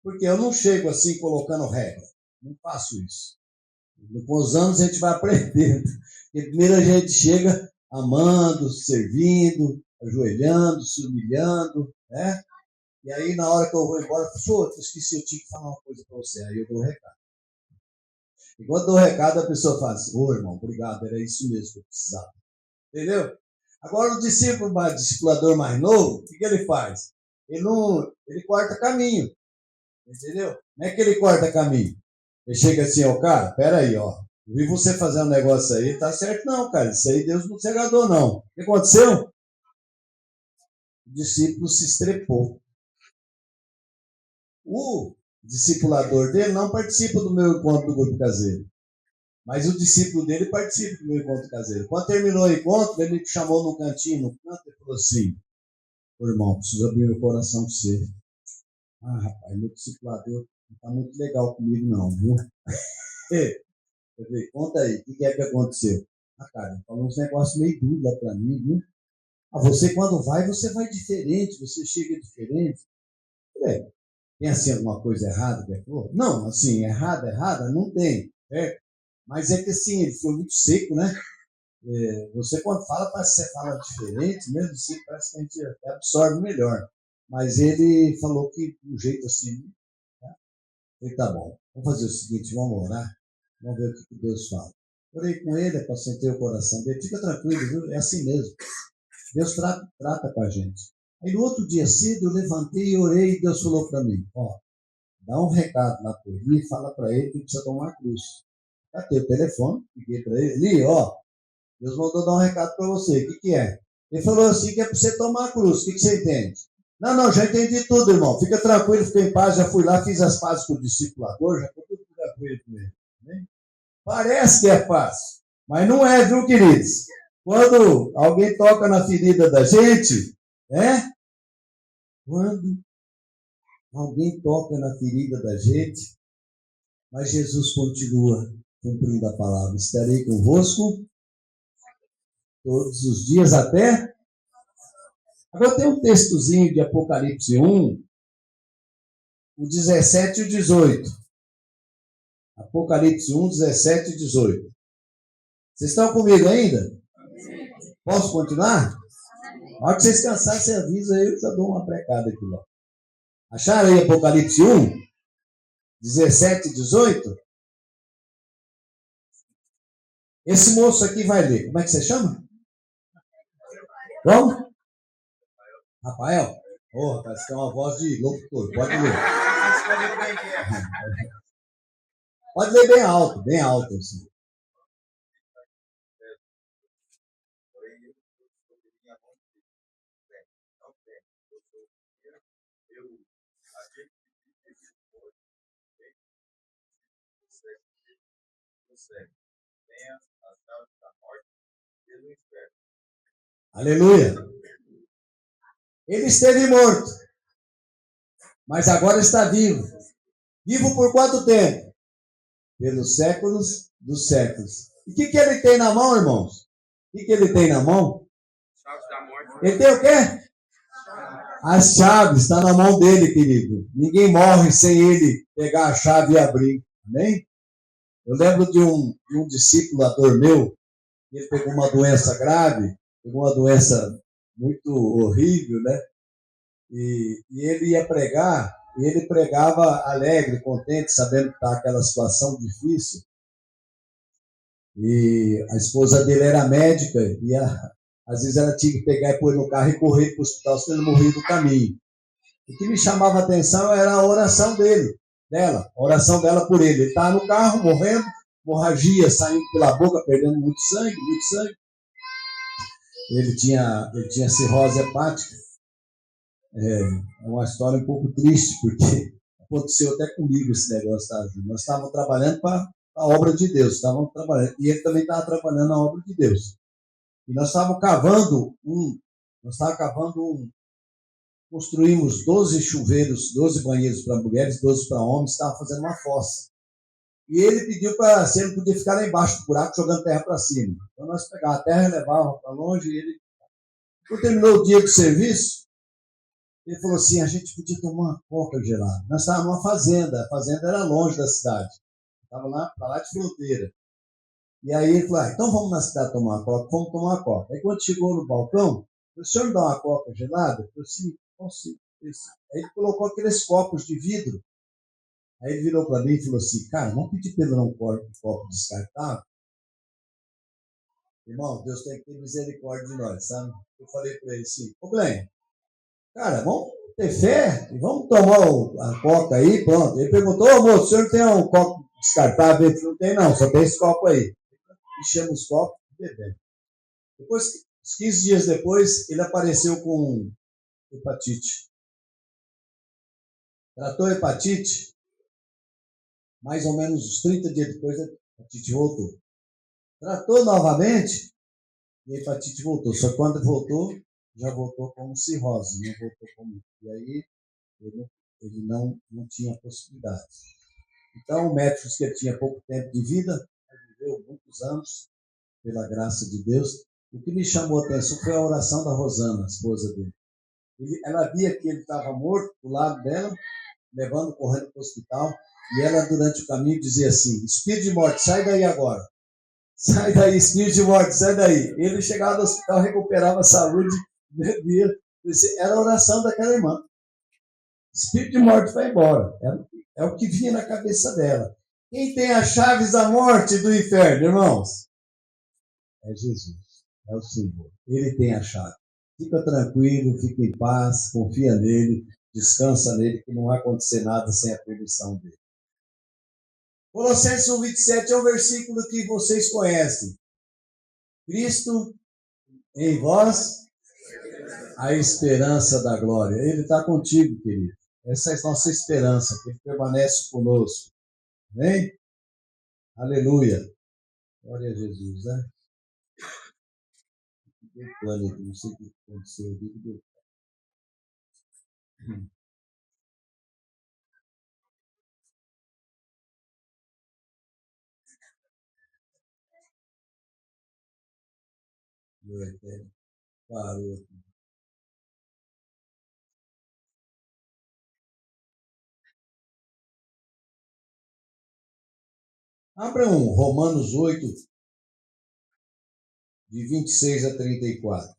porque eu não chego assim colocando regra. Não faço isso. Com os anos a gente vai aprendendo. Porque primeiro a gente chega amando, servindo, ajoelhando, se humilhando, né? E aí na hora que eu vou embora, eu esqueci, eu tinha que falar uma coisa para você. Aí eu dou o recado. E quando eu dou o recado, a pessoa fala assim, irmão, obrigado, era isso mesmo que eu precisava. Entendeu? Agora o discipulador mais novo, o que ele faz? Ele corta caminho. Entendeu? Não é que ele corta caminho. Ele chega assim, cara, peraí, eu vi você fazer um negócio aí, tá certo não, cara, isso aí Deus não se agradou não. O que aconteceu? O discípulo se estrepou. O discipulador dele não participa do meu encontro do grupo caseiro, mas o discípulo dele participa do meu encontro caseiro. Quando terminou o encontro, ele me chamou no cantinho, no canto, e falou assim, irmão, preciso abrir meu coração para você. Rapaz, meu discipulador não está muito legal comigo não, viu? Eu falei, conta aí, o que é que aconteceu? Cara, ele falou uns negócios meio duros lá para mim, viu? Você quando você vai diferente, você chega diferente. Eu falei, tem assim alguma coisa errada? Ele falou, não, assim, errada, não tem, certo? Mas é que assim, ele foi muito seco, né? Você quando fala, parece que você fala diferente, mesmo assim, parece que a gente até absorve melhor. Mas ele falou que de um jeito assim, tá? Eu falei, tá bom, vamos fazer o seguinte, vamos orar, vamos ver o que Deus fala. Orei com ele, apacentei o coração dele, fica tranquilo, viu? É assim mesmo. Deus trata com a gente. Aí no outro dia cedo eu levantei e orei e Deus falou para mim, dá um recado lá para ele e fala para ele que precisa tomar a cruz. Catei o telefone, liguei para ele, Deus mandou dar um recado para você. O que é? Ele falou assim que é para você tomar a cruz. O que você entende? Não, já entendi tudo, irmão. Fica tranquilo, fica em paz. Já fui lá, fiz as pazes com o discipulador, já estou tudo tranquilo com ele. Né? Parece que é fácil, mas não é, viu, queridos? Quando alguém toca na ferida da gente, quando alguém toca na ferida da gente, mas Jesus continua cumprindo a palavra. Estarei convosco todos os dias até. Agora tem um textozinho de Apocalipse 1, o 17 e o 18. Apocalipse 1, 17 e 18. Vocês estão comigo ainda? Posso continuar? Na hora que vocês cansarem, você avisa aí, eu já dou uma precada aqui. Ó. Acharam aí Apocalipse 1, 17 e 18? Esse moço aqui vai ler. Como é que você chama? Como? Rafael? Ô, rapaz, você tem uma voz de locutor. Pode ler. Pode ler bem alto assim. Aleluia. Ele esteve morto, mas agora está vivo. Vivo por quanto tempo? Pelos séculos dos séculos. E o que ele tem na mão, irmãos? O que ele tem na mão? Chaves da morte. Ele tem o quê? As chaves, está na mão dele, querido. Ninguém morre sem ele pegar a chave e abrir. Amém? Eu lembro de um discipulador meu, ele pegou uma doença grave, pegou uma doença muito horrível, né? E ele ia pregar, e ele pregava alegre, contente, sabendo que estava aquela situação difícil. E a esposa dele era médica, e às vezes ela tinha que pegar e pôr no carro e correr para o hospital, senão ele morria do caminho. O que me chamava a atenção era a oração dela, a oração dela por ele. Ele estava no carro, morrendo, hemorragia saindo pela boca, perdendo muito sangue. Ele tinha cirrose hepática. É uma história um pouco triste, porque aconteceu até comigo esse negócio, tá? Nós estávamos trabalhando para a obra de Deus, e ele também estava trabalhando na obra de Deus. E nós estávamos cavando construímos 12 chuveiros, 12 banheiros para mulheres, 12 para homens, estava fazendo uma fossa. E ele pediu para se ele podia ficar lá embaixo do buraco, jogando terra para cima. Então nós pegávamos a terra, levávamos para longe, e ele, quando terminou o dia de serviço, ele falou assim, a gente podia tomar uma coca gelada. Nós estávamos numa fazenda, a fazenda era longe da cidade. Estava lá de fronteira. E aí ele falou, então vamos na cidade tomar uma coca, vamos tomar uma coca. Aí quando chegou no balcão, o senhor me dá uma coca gelada? Eu falei assim, consigo. Aí ele colocou aqueles copos de vidro. Aí ele virou para mim e falou assim, cara, vamos pedir para ele não um copo descartável? Irmão, Deus tem que ter misericórdia de nós, sabe? Eu falei para ele assim, ô Glenn, cara, vamos ter fé e vamos tomar a coca aí, pronto. Ele perguntou, ô moço, o senhor tem um copo descartável? Ele falou, não tem não, só tem esse copo aí. Enchemos os copos e bebemos. Depois, uns 15 dias depois, ele apareceu com hepatite. Tratou a hepatite, mais ou menos uns 30 dias depois, a hepatite voltou. Tratou novamente e a hepatite voltou. Só que quando voltou, já voltou como cirrose, não voltou como... E aí, ele não tinha possibilidade. Então, o médico disse que ele tinha pouco tempo de vida, viveu muitos anos, pela graça de Deus. O que me chamou a atenção foi a oração da Rosana, a esposa dele. Ela via que ele estava morto do lado dela, correndo para o hospital, e ela, durante o caminho, dizia assim, espírito de morte, sai daí agora. Sai daí, espírito de morte, sai daí. Ele chegava no hospital, recuperava a saúde, bebia. Era a oração daquela irmã. Espírito de morte vai embora. É o que vinha na cabeça dela. Quem tem as chaves da morte e do inferno, irmãos? É Jesus. É o Senhor. Ele tem a chave. Fica tranquilo, fica em paz, confia nele, descansa nele, que não vai acontecer nada sem a permissão dele. Colossenses 1:27 é um versículo que vocês conhecem. Cristo em vós, a esperança da glória. Ele está contigo, querido. Essa é a nossa esperança, que ele permanece conosco. Amém? Aleluia. Glória a Jesus, né? Deu plano aqui, não sei o que aconteceu. Parou aqui. Abra Romanos 8, de 26 a 34.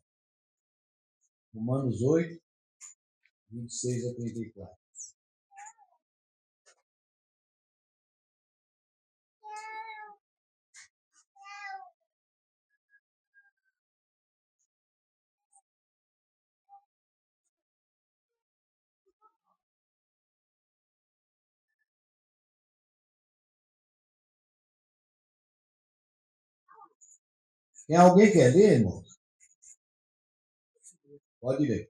Romanos 8, 26 a 34. Tem alguém que quer ler, irmão? Pode ler.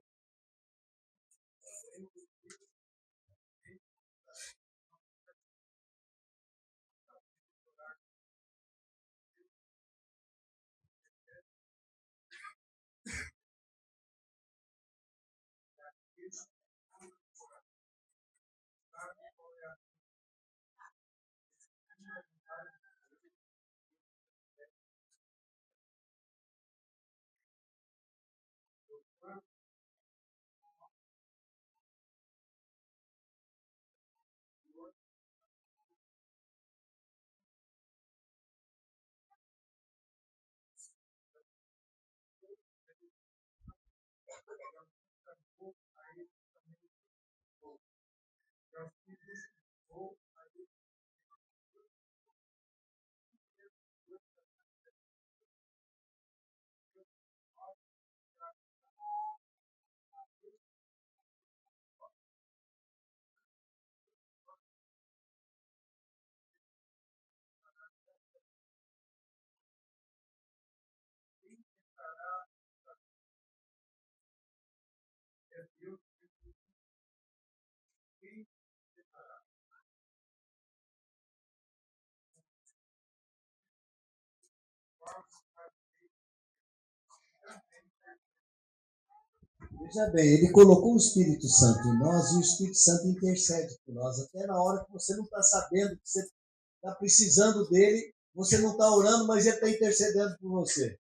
Veja bem, ele colocou o Espírito Santo em nós e o Espírito Santo intercede por nós. Até na hora que você não está sabendo, que você está precisando dele, você não está orando, mas ele está intercedendo por você.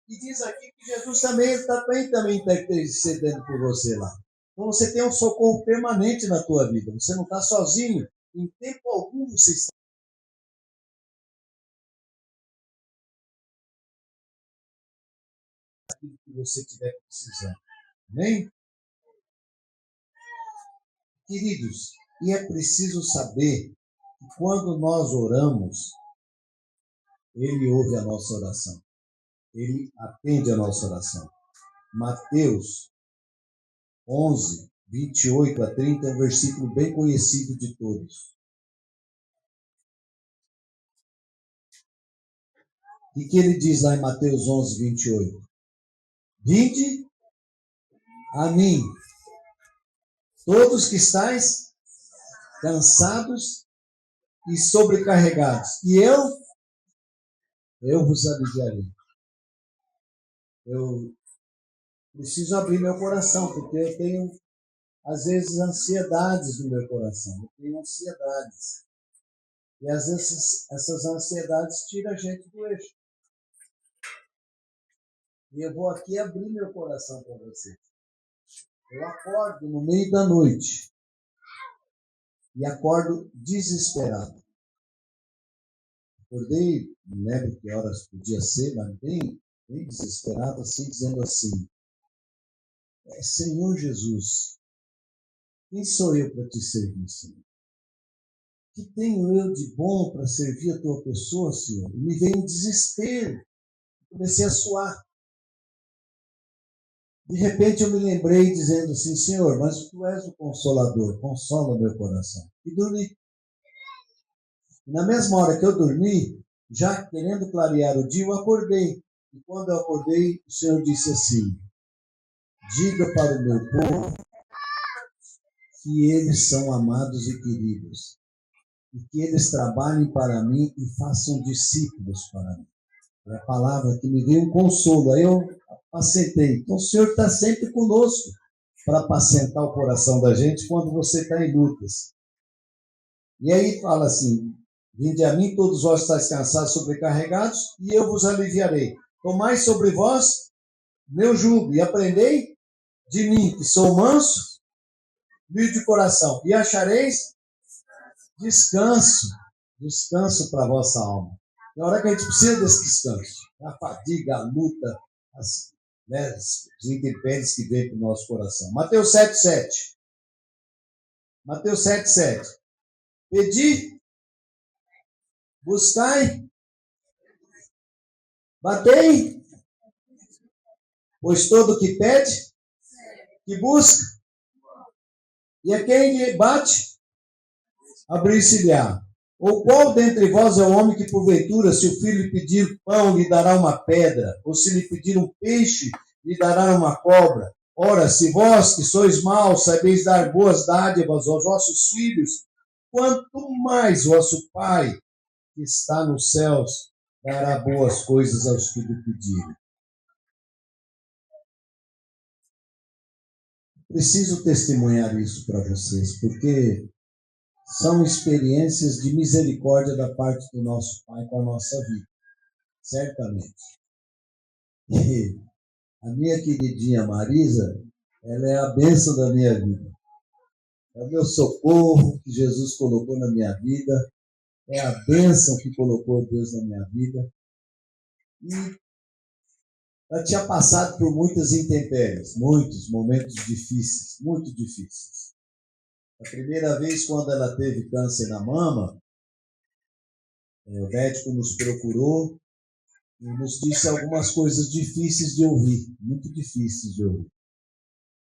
E diz aqui que Jesus também está intercedendo por você lá. Então você tem um socorro permanente na tua vida. Você não está sozinho. Em tempo algum você está. Aquilo que você estiver precisando. Amém? Queridos, e é preciso saber que quando nós oramos, ele ouve a nossa oração. Ele atende a nossa oração. Mateus 11, 28 a 30 é um versículo bem conhecido de todos. E que ele diz lá em Mateus 11, 28? Vinde a mim, todos que estáis cansados e sobrecarregados, e eu vos aliviarei. Eu preciso abrir meu coração, porque eu tenho, às vezes, ansiedades no meu coração. Eu tenho ansiedades. E, às vezes, essas ansiedades tiram a gente do eixo. E eu vou aqui abrir meu coração para vocês. Eu acordo no meio da noite. E acordo desesperado. Acordei, não lembro que horas podia ser, mas bem desesperado, assim, dizendo assim: Senhor Jesus, quem sou eu para te servir, Senhor? O que tenho eu de bom para servir a tua pessoa, Senhor? E me veio um desespero. Comecei a suar. De repente eu me lembrei dizendo assim: Senhor, mas tu és o Consolador, consola o meu coração. E dormi. E na mesma hora que eu dormi, já querendo clarear o dia, eu acordei. E quando eu acordei, o Senhor disse assim: diga para o meu povo que eles são amados e queridos, e que eles trabalhem para mim e façam discípulos para mim. É a palavra que me deu um consolo. Aí eu apacentei. Então o Senhor está sempre conosco para apacentar o coração da gente quando você está em lutas. E aí fala assim: vinde a mim todos vós estáis cansados, sobrecarregados, e eu vos aliviarei. Tomai sobre vós meu jugo e aprendei de mim, que sou manso, humilde de coração, e achareis descanso para a vossa alma. É hora que a gente precisa desse descanso. A fadiga, a luta, as intempéries que vêm para o nosso coração. Mateus 7,7. Mateus 7,7. Pedi, buscai, batei, pois todo que pede, que busca, e a quem lhe bate, abrir-se-lhe-á. Ou qual dentre vós é o homem que, porventura, se o filho lhe pedir pão, lhe dará uma pedra? Ou se lhe pedir um peixe, lhe dará uma cobra? Ora, se vós, que sois maus, sabeis dar boas dádivas aos vossos filhos, quanto mais vosso Pai, que está nos céus, dará boas coisas aos que lhe pedirem. Preciso testemunhar isso para vocês, porque são experiências de misericórdia da parte do nosso Pai com a nossa vida, certamente. E a minha queridinha Marisa, ela é a bênção da minha vida. É o meu socorro que Jesus colocou na minha vida, é a bênção que colocou Deus na minha vida. E ela tinha passado por muitas intempéries, muitos momentos difíceis, muito difíceis. A primeira vez, quando ela teve câncer na mama, o médico nos procurou e nos disse algumas coisas difíceis de ouvir, muito difíceis de ouvir.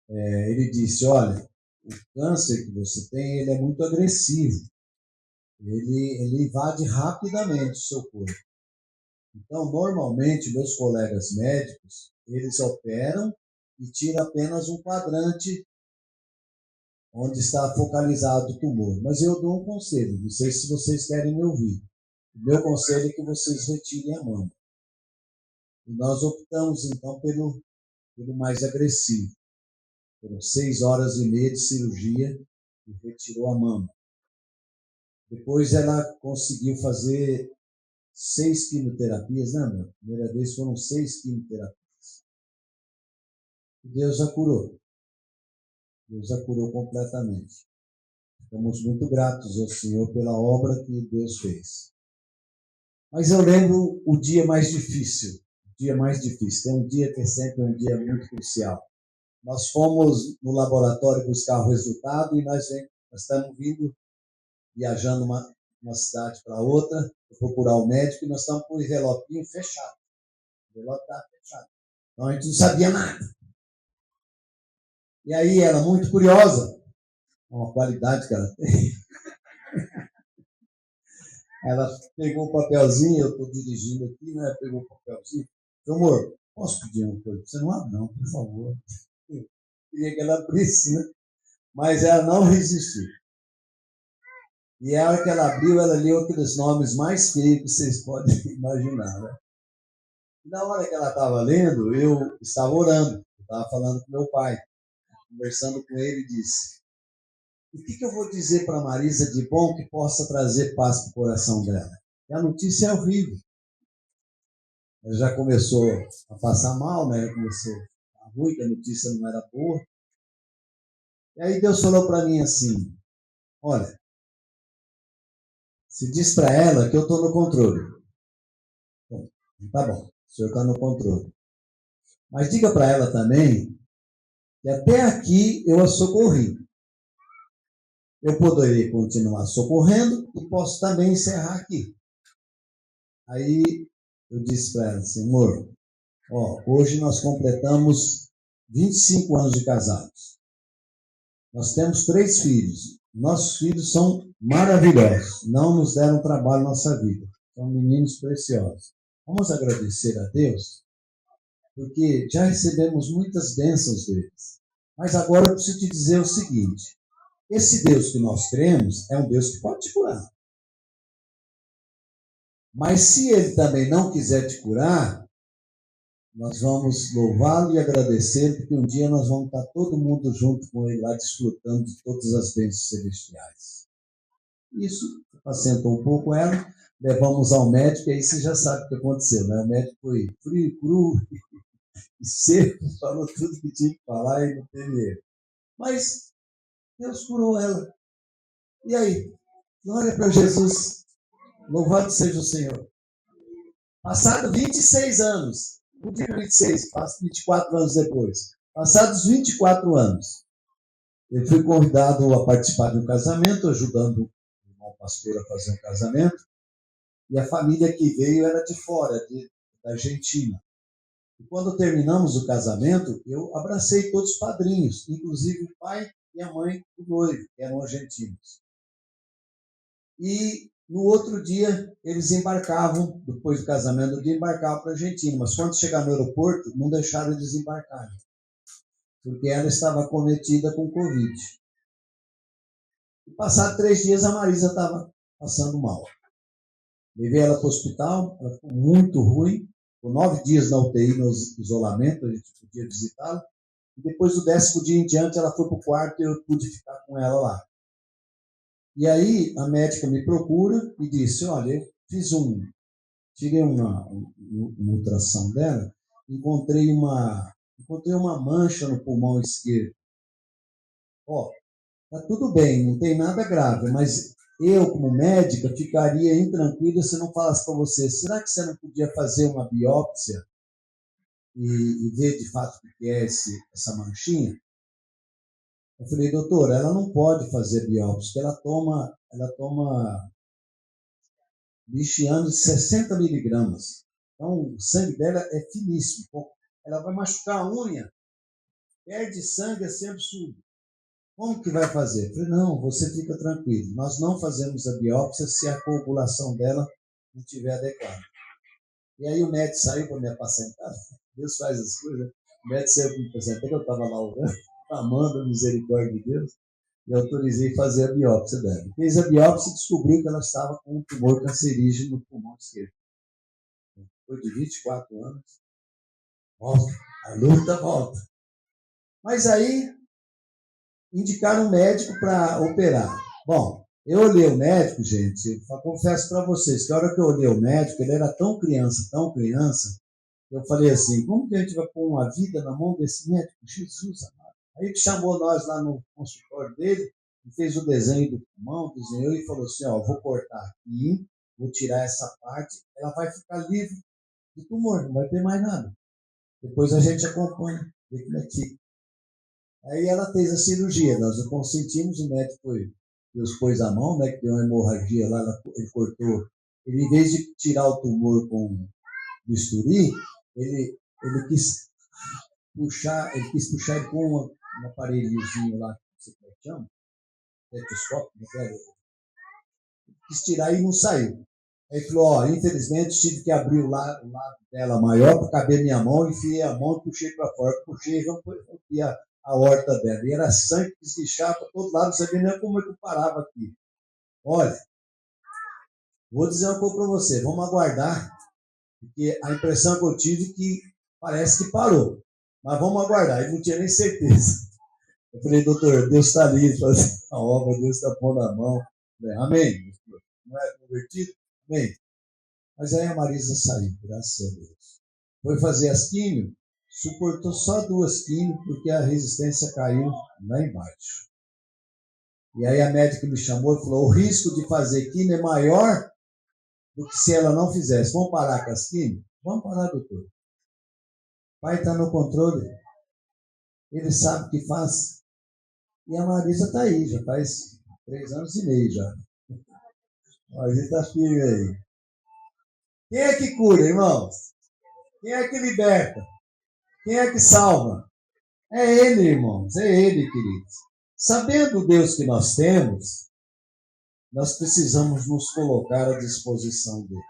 Ele disse: olha, o câncer que você tem, ele é muito agressivo. Ele invade rapidamente o seu corpo. Então, normalmente, meus colegas médicos, eles operam e tiram apenas um quadrante onde está focalizado o tumor. Mas eu dou um conselho, não sei se vocês querem me ouvir. O meu conselho é que vocês retirem a mama. E nós optamos, então, pelo mais agressivo. Foram 6 horas e meia de cirurgia e retirou a mama. Depois ela conseguiu fazer 6 quimioterapias, né, meu? A primeira vez foram 6 quimioterapias. E Deus a curou. Deus a curou completamente. Estamos muito gratos ao Senhor pela obra que Deus fez. Mas eu lembro o dia mais difícil. Tem um dia que é sempre um dia muito crucial. Nós fomos no laboratório buscar o resultado e nós estamos viajando uma cidade para outra, para procurar o médico, e nós estamos com o envelopinho fechado. O envelope estava fechado. Então a gente não sabia nada. E aí ela, muito curiosa, uma qualidade que ela tem, ela pegou um papelzinho, eu estou dirigindo aqui, né? Pegou um papelzinho. Amor, posso pedir uma coisa? Você não abre, não, por favor. Eu queria que ela abrisse, né? Mas ela não resistiu. E a hora que ela abriu, ela leu aqueles nomes mais feios que vocês podem imaginar, né? E na hora que ela estava lendo, eu estava orando. Eu estava falando com meu pai, conversando com ele, e disse: o que eu vou dizer para a Marisa de bom que possa trazer paz para o coração dela? E a notícia é horrível. Ela já começou a passar mal, né? Começou a ruim, que a notícia não era boa. E aí Deus falou para mim assim: olha, se diz para ela que eu estou no controle. Bom, tá bom, o senhor está no controle. Mas diga para ela também que até aqui eu a socorri. Eu poderia continuar socorrendo e posso também encerrar aqui. Aí eu disse para ela, Senhor, hoje nós completamos 25 anos de casados. Nós temos 3 filhos. Nossos filhos são maravilhosos. Não nos deram trabalho na nossa vida. São meninos preciosos. Vamos agradecer a Deus porque já recebemos muitas bênçãos deles. Mas agora eu preciso te dizer o seguinte: esse Deus que nós cremos é um Deus que pode te curar. Mas se ele também não quiser te curar, nós vamos louvá-lo e agradecê-lo, porque um dia nós vamos estar todo mundo junto com ele lá, desfrutando de todas as bênçãos celestiais. Isso apacentou um pouco ela, levamos ao médico, e aí você já sabe o que aconteceu, né? O médico foi frio, cru e seco, falou tudo que tinha que falar e não teve erro. Mas Deus curou ela. E aí? Glória para Jesus. Louvado seja o Senhor. Passado 26 anos, não digo 26, 24 anos depois. Passados 24 anos, eu fui convidado a participar de um casamento, ajudando o irmão pastor a fazer um casamento. E a família que veio era de fora, da Argentina. E quando terminamos o casamento, eu abracei todos os padrinhos, inclusive o pai e a mãe do noivo, que eram argentinos. E no outro dia, eles embarcavam, depois do casamento, de embarcar para a Argentina. Mas quando chegaram no aeroporto, não deixaram eles embarcarem, porque ela estava acometida com Covid. E passados 3 dias, a Marisa estava passando mal. Levei ela para o hospital, ela ficou muito ruim, ficou 9 dias na UTI, no isolamento, a gente podia visitá-la. E depois do 10º dia em diante, ela foi para o quarto e eu pude ficar com ela lá. E aí a médica me procura e disse: olha, eu tirei uma ultrassom dela, encontrei uma mancha no pulmão esquerdo. Ó, tá tudo bem, não tem nada grave, mas eu, como médica, ficaria intranquila se não falasse para você: será que você não podia fazer uma biópsia e ver de fato o que é essa manchinha? Eu falei: doutora, ela não pode fazer biópsia, ela toma lixiano de 60 miligramas. Então, o sangue dela é finíssimo. Ela vai machucar a unha, perde sangue assim absurdo. Como que vai fazer? Eu falei: não, você fica tranquilo. Nós não fazemos a biópsia se a coagulação dela não estiver adequada. E aí o médico saiu para me apacentar. Deus faz as coisas. O médico saiu para me apacentar, eu estava lá orando, amando a misericórdia de Deus, e autorizei fazer a biópsia dela. Fez a biópsia e descobriu que ela estava com um tumor cancerígeno no pulmão esquerdo. Depois de 24 anos, volta, a luta volta. Mas aí indicaram um médico para operar. Bom, eu olhei o médico, gente, eu confesso para vocês que a hora que eu olhei o médico, ele era tão criança, eu falei assim: como que a gente vai pôr uma vida na mão desse médico? Jesus amado. Aí ele chamou nós lá no consultório dele, e fez o desenho do pulmão, desenhou e falou assim: ó, vou cortar aqui, vou tirar essa parte, ela vai ficar livre de tumor, não vai ter mais nada. Depois a gente acompanha, vê como é que fica. Aí ela fez a cirurgia, nós não consentimos, o médico Deus pôs a mão, né, que deu uma hemorragia lá, ele cortou. Ele, em vez de tirar o tumor com bisturi, ele quis puxar ele com um aparelhozinho lá, que você chama, tetoscópio, quis tirar e não saiu. Aí ele falou: ó, infelizmente tive que abrir o lado dela maior para caber minha mão, enfiei a mão e puxei para fora, puxei e rompi a horta dela. E era sangue que esguichava para todo lado, não sabia nem como é que eu parava aqui. Olha, vou dizer uma coisa para você, vamos aguardar, porque a impressão que eu tive é que parece que parou, mas vamos aguardar, eu não tinha nem certeza. Eu falei: doutor, Deus está ali fazendo a obra, Deus está pondo a mão. Amém? Não é convertido? Amém? Mas aí a Marisa saiu, graças a Deus. Foi fazer as químio, suportou só 2 químio, porque a resistência caiu lá embaixo. E aí a médica me chamou e falou: o risco de fazer químio é maior do que se ela não fizesse. Vamos parar com as químio? Vamos parar, doutor. O pai está no controle. Ele sabe o que faz. E a Marisa está aí, já faz 3 anos e meio já. A gente está firme aí. Quem é que cura, irmãos? Quem é que liberta? Quem é que salva? É Ele, irmãos. É Ele, queridos. Sabendo o Deus que nós temos, nós precisamos nos colocar à disposição dele.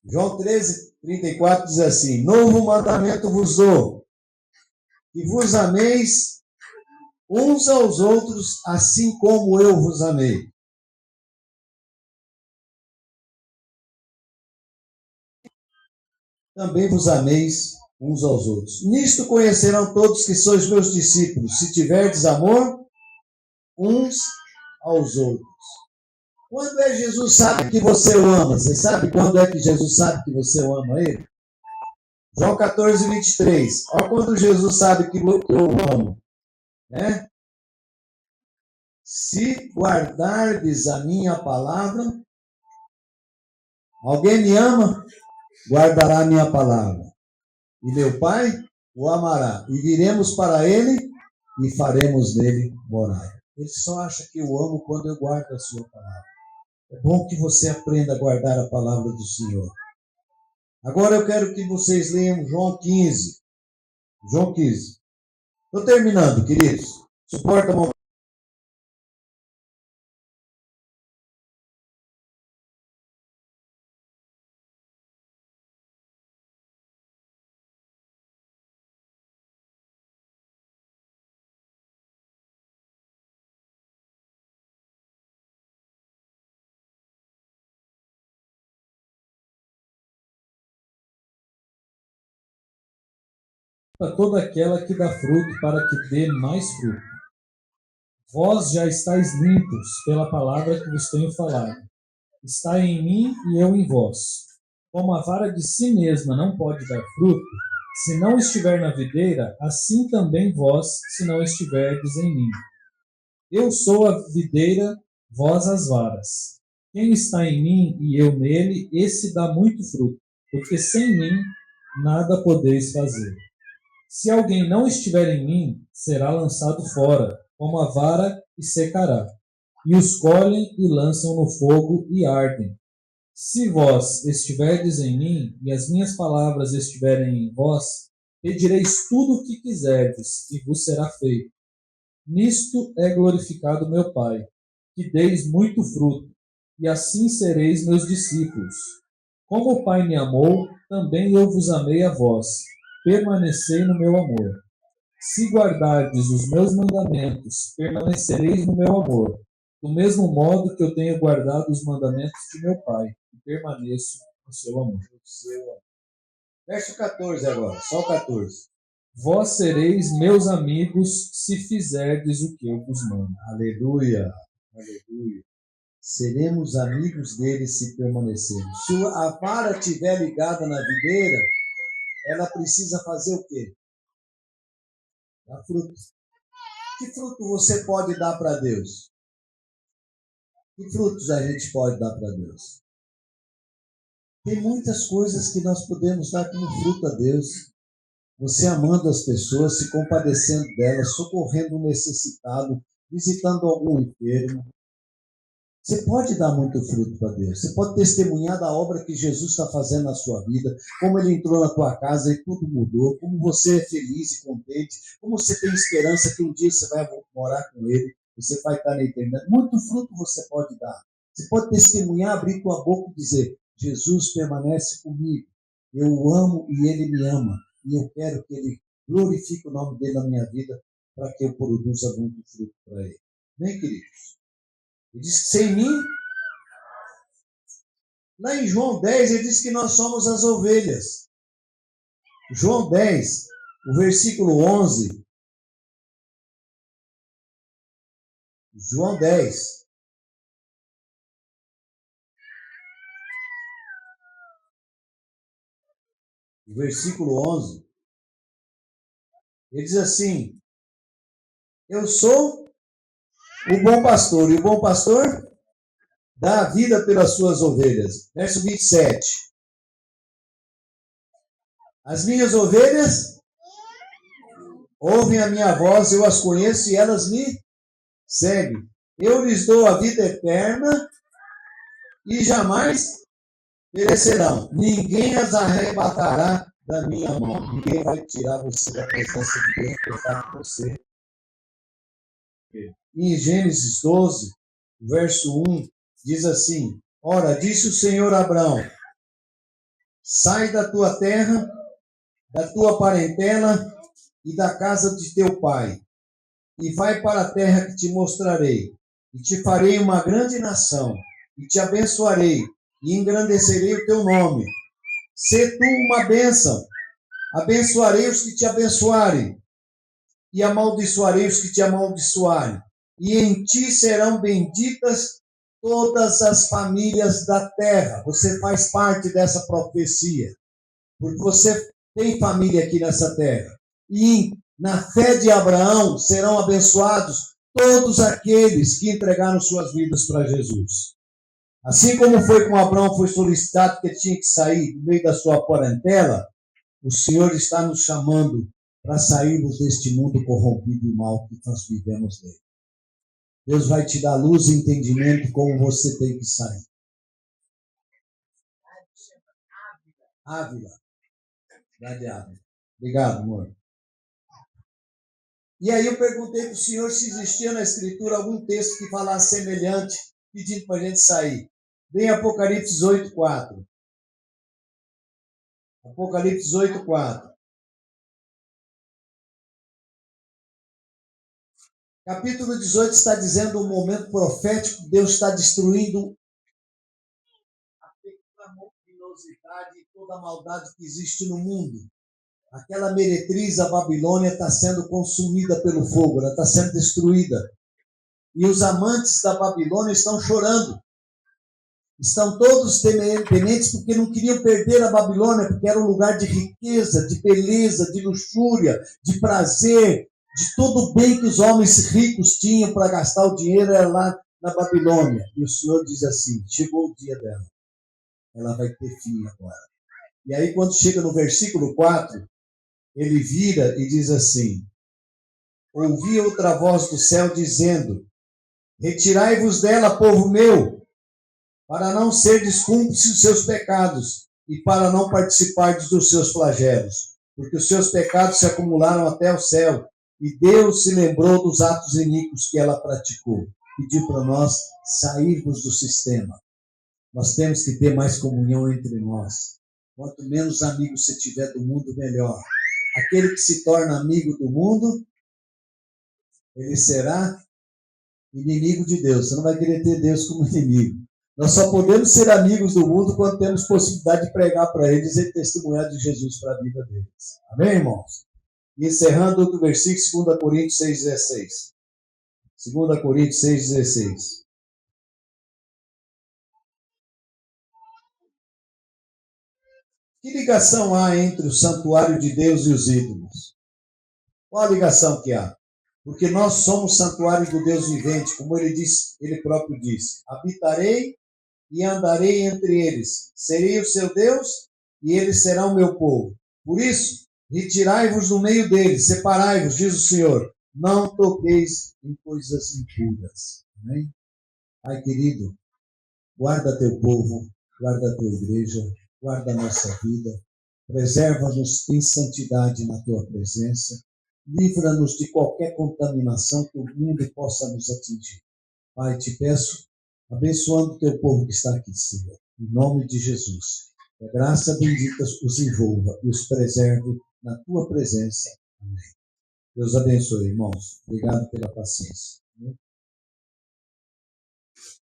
João 13:34 diz assim: novo mandamento vos dou, que vos ameis uns aos outros, assim como eu vos amei. Também vos ameis uns aos outros. Nisto conhecerão todos que sois meus discípulos, se tiverdes amor uns aos outros. Quando é que Jesus sabe que você o ama? Você sabe quando é que Jesus sabe que você o ama ele? João 14:23. Olha quando Jesus sabe que eu o amo. Né? Se guardardes a minha palavra, alguém me ama? Guardará a minha palavra. E meu Pai o amará. E viremos para ele e faremos nele morar. Ele só acha que eu amo quando eu guardo a sua palavra. É bom que você aprenda a guardar a palavra do Senhor. Agora eu quero que vocês leiam João 15. João 15. Estou terminando, queridos. Suporta a mão. Para toda aquela que dá fruto, para que dê mais fruto. Vós já estáis limpos pela palavra que vos tenho falado. Está em mim e eu em vós. Como a vara de si mesma não pode dar fruto, se não estiver na videira, assim também vós, se não estiverdes em mim. Eu sou a videira, vós as varas. Quem está em mim e eu nele, esse dá muito fruto, porque sem mim nada podeis fazer. Se alguém não estiver em mim, será lançado fora, como a vara, e secará. E os colhem e lançam no fogo e ardem. Se vós estiverdes em mim, e as minhas palavras estiverem em vós, pedireis tudo o que quiserdes, e vos será feito. Nisto é glorificado meu Pai, que deis muito fruto, e assim sereis meus discípulos. Como o Pai me amou, também eu vos amei a vós. Permanecei no meu amor. Se guardardes os meus mandamentos, permanecereis no meu amor, do mesmo modo que eu tenho guardado os mandamentos de meu Pai, e permaneço no seu amor. Verso 14 agora, só o 14. Vós sereis meus amigos se fizerdes o que eu vos mando. Aleluia, aleluia. Seremos amigos dele se permanecermos. Se a vara estiver ligada na videira, ela precisa fazer o quê? Dar fruto. Que fruto você pode dar para Deus? Que frutos a gente pode dar para Deus? Tem muitas coisas que nós podemos dar como fruto a Deus. Você amando as pessoas, se compadecendo delas, socorrendo o necessitado, visitando algum enfermo. Você pode dar muito fruto para Deus. Você pode testemunhar da obra que Jesus está fazendo na sua vida, como ele entrou na tua casa e tudo mudou, como você é feliz e contente, como você tem esperança que um dia você vai morar com ele, você vai estar na eternidade. Muito fruto você pode dar. Você pode testemunhar, abrir tua boca e dizer: Jesus permanece comigo, eu o amo e ele me ama, e eu quero que ele glorifique o nome dele na minha vida para que eu produza muito fruto para ele. Bem, queridos? Ele diz que sem mim, lá em João 10, ele diz que nós somos as ovelhas. João 10, o versículo 11. João 10. O versículo 11. Ele diz assim: eu sou o bom pastor, e o bom pastor dá a vida pelas suas ovelhas. Verso 27. As minhas ovelhas ouvem a minha voz, eu as conheço e elas me seguem. Eu lhes dou a vida eterna e jamais perecerão. Ninguém as arrebatará da minha mão. Ninguém vai tirar você da presença de Deus para estar com você. Em Gênesis 12, verso 1, diz assim: ora, disse o Senhor a Abraão: sai da tua terra, da tua parentela e da casa de teu pai, e vai para a terra que te mostrarei, e te farei uma grande nação, e te abençoarei, e engrandecerei o teu nome. Sê tu uma bênção, abençoarei os que te abençoarem, e amaldiçoarei os que te amaldiçoarem. E em ti serão benditas todas as famílias da terra. Você faz parte dessa profecia, porque você tem família aqui nessa terra. E na fé de Abraão serão abençoados todos aqueles que entregaram suas vidas para Jesus. Assim como foi com Abraão, foi solicitado que ele tinha que sair do meio da sua parentela, o Senhor está nos chamando para sairmos deste mundo corrompido e mal que nós vivemos nele. Deus vai te dar luz e entendimento como você tem que sair. Ávila. Cidade Ávila. Obrigado, amor. E aí eu perguntei para o senhor se existia na Escritura algum texto que falasse semelhante, pedindo para a gente sair. Vem Apocalipse 18:4. Apocalipse 18:4. Capítulo 18 está dizendo um momento profético que Deus está destruindo a pecaminosidade e toda a maldade que existe no mundo. Aquela meretriz, a Babilônia, está sendo consumida pelo fogo, ela está sendo destruída. E os amantes da Babilônia estão chorando. Estão todos tementes porque não queriam perder a Babilônia, porque era um lugar de riqueza, de beleza, de luxúria, de prazer, de todo o bem que os homens ricos tinham para gastar o dinheiro, era lá na Babilônia. E o Senhor diz assim, chegou o dia dela. Ela vai ter fim agora. E aí quando chega no versículo 4, ele vira e diz assim, ouvi outra voz do céu dizendo, retirai-vos dela, povo meu, para não serdes cúmplices dos seus pecados e para não participardes dos seus flagelos, porque os seus pecados se acumularam até o céu e Deus se lembrou dos atos iníquos que ela praticou. Pediu para nós sairmos do sistema. Nós temos que ter mais comunhão entre nós. Quanto menos amigos você tiver do mundo, melhor. Aquele que se torna amigo do mundo, ele será inimigo de Deus. Você não vai querer ter Deus como inimigo. Nós só podemos ser amigos do mundo quando temos possibilidade de pregar para eles e testemunhar de Jesus para a vida deles. Amém, irmãos? E encerrando outro versículo, 2 Coríntios 6,16. 2 Coríntios 6,16. Que ligação há entre o santuário de Deus e os ídolos? Qual a ligação que há? Porque nós somos santuário do Deus vivente, como ele próprio disse. Habitarei e andarei entre eles. Serei o seu Deus e eles serão o meu povo. Por isso, retirai-vos do meio deles, separai-vos, diz o Senhor. Não toqueis em coisas impuras. Amém? Pai querido, guarda teu povo, guarda a tua igreja, guarda a nossa vida, preserva-nos em santidade na tua presença, livra-nos de qualquer contaminação que o mundo possa nos atingir. Pai, te peço, abençoando o teu povo que está aqui, Senhor, em nome de Jesus. Que a graça bendita os envolva e os preserve na tua presença. Amém. Deus abençoe, irmãos. Obrigado pela paciência.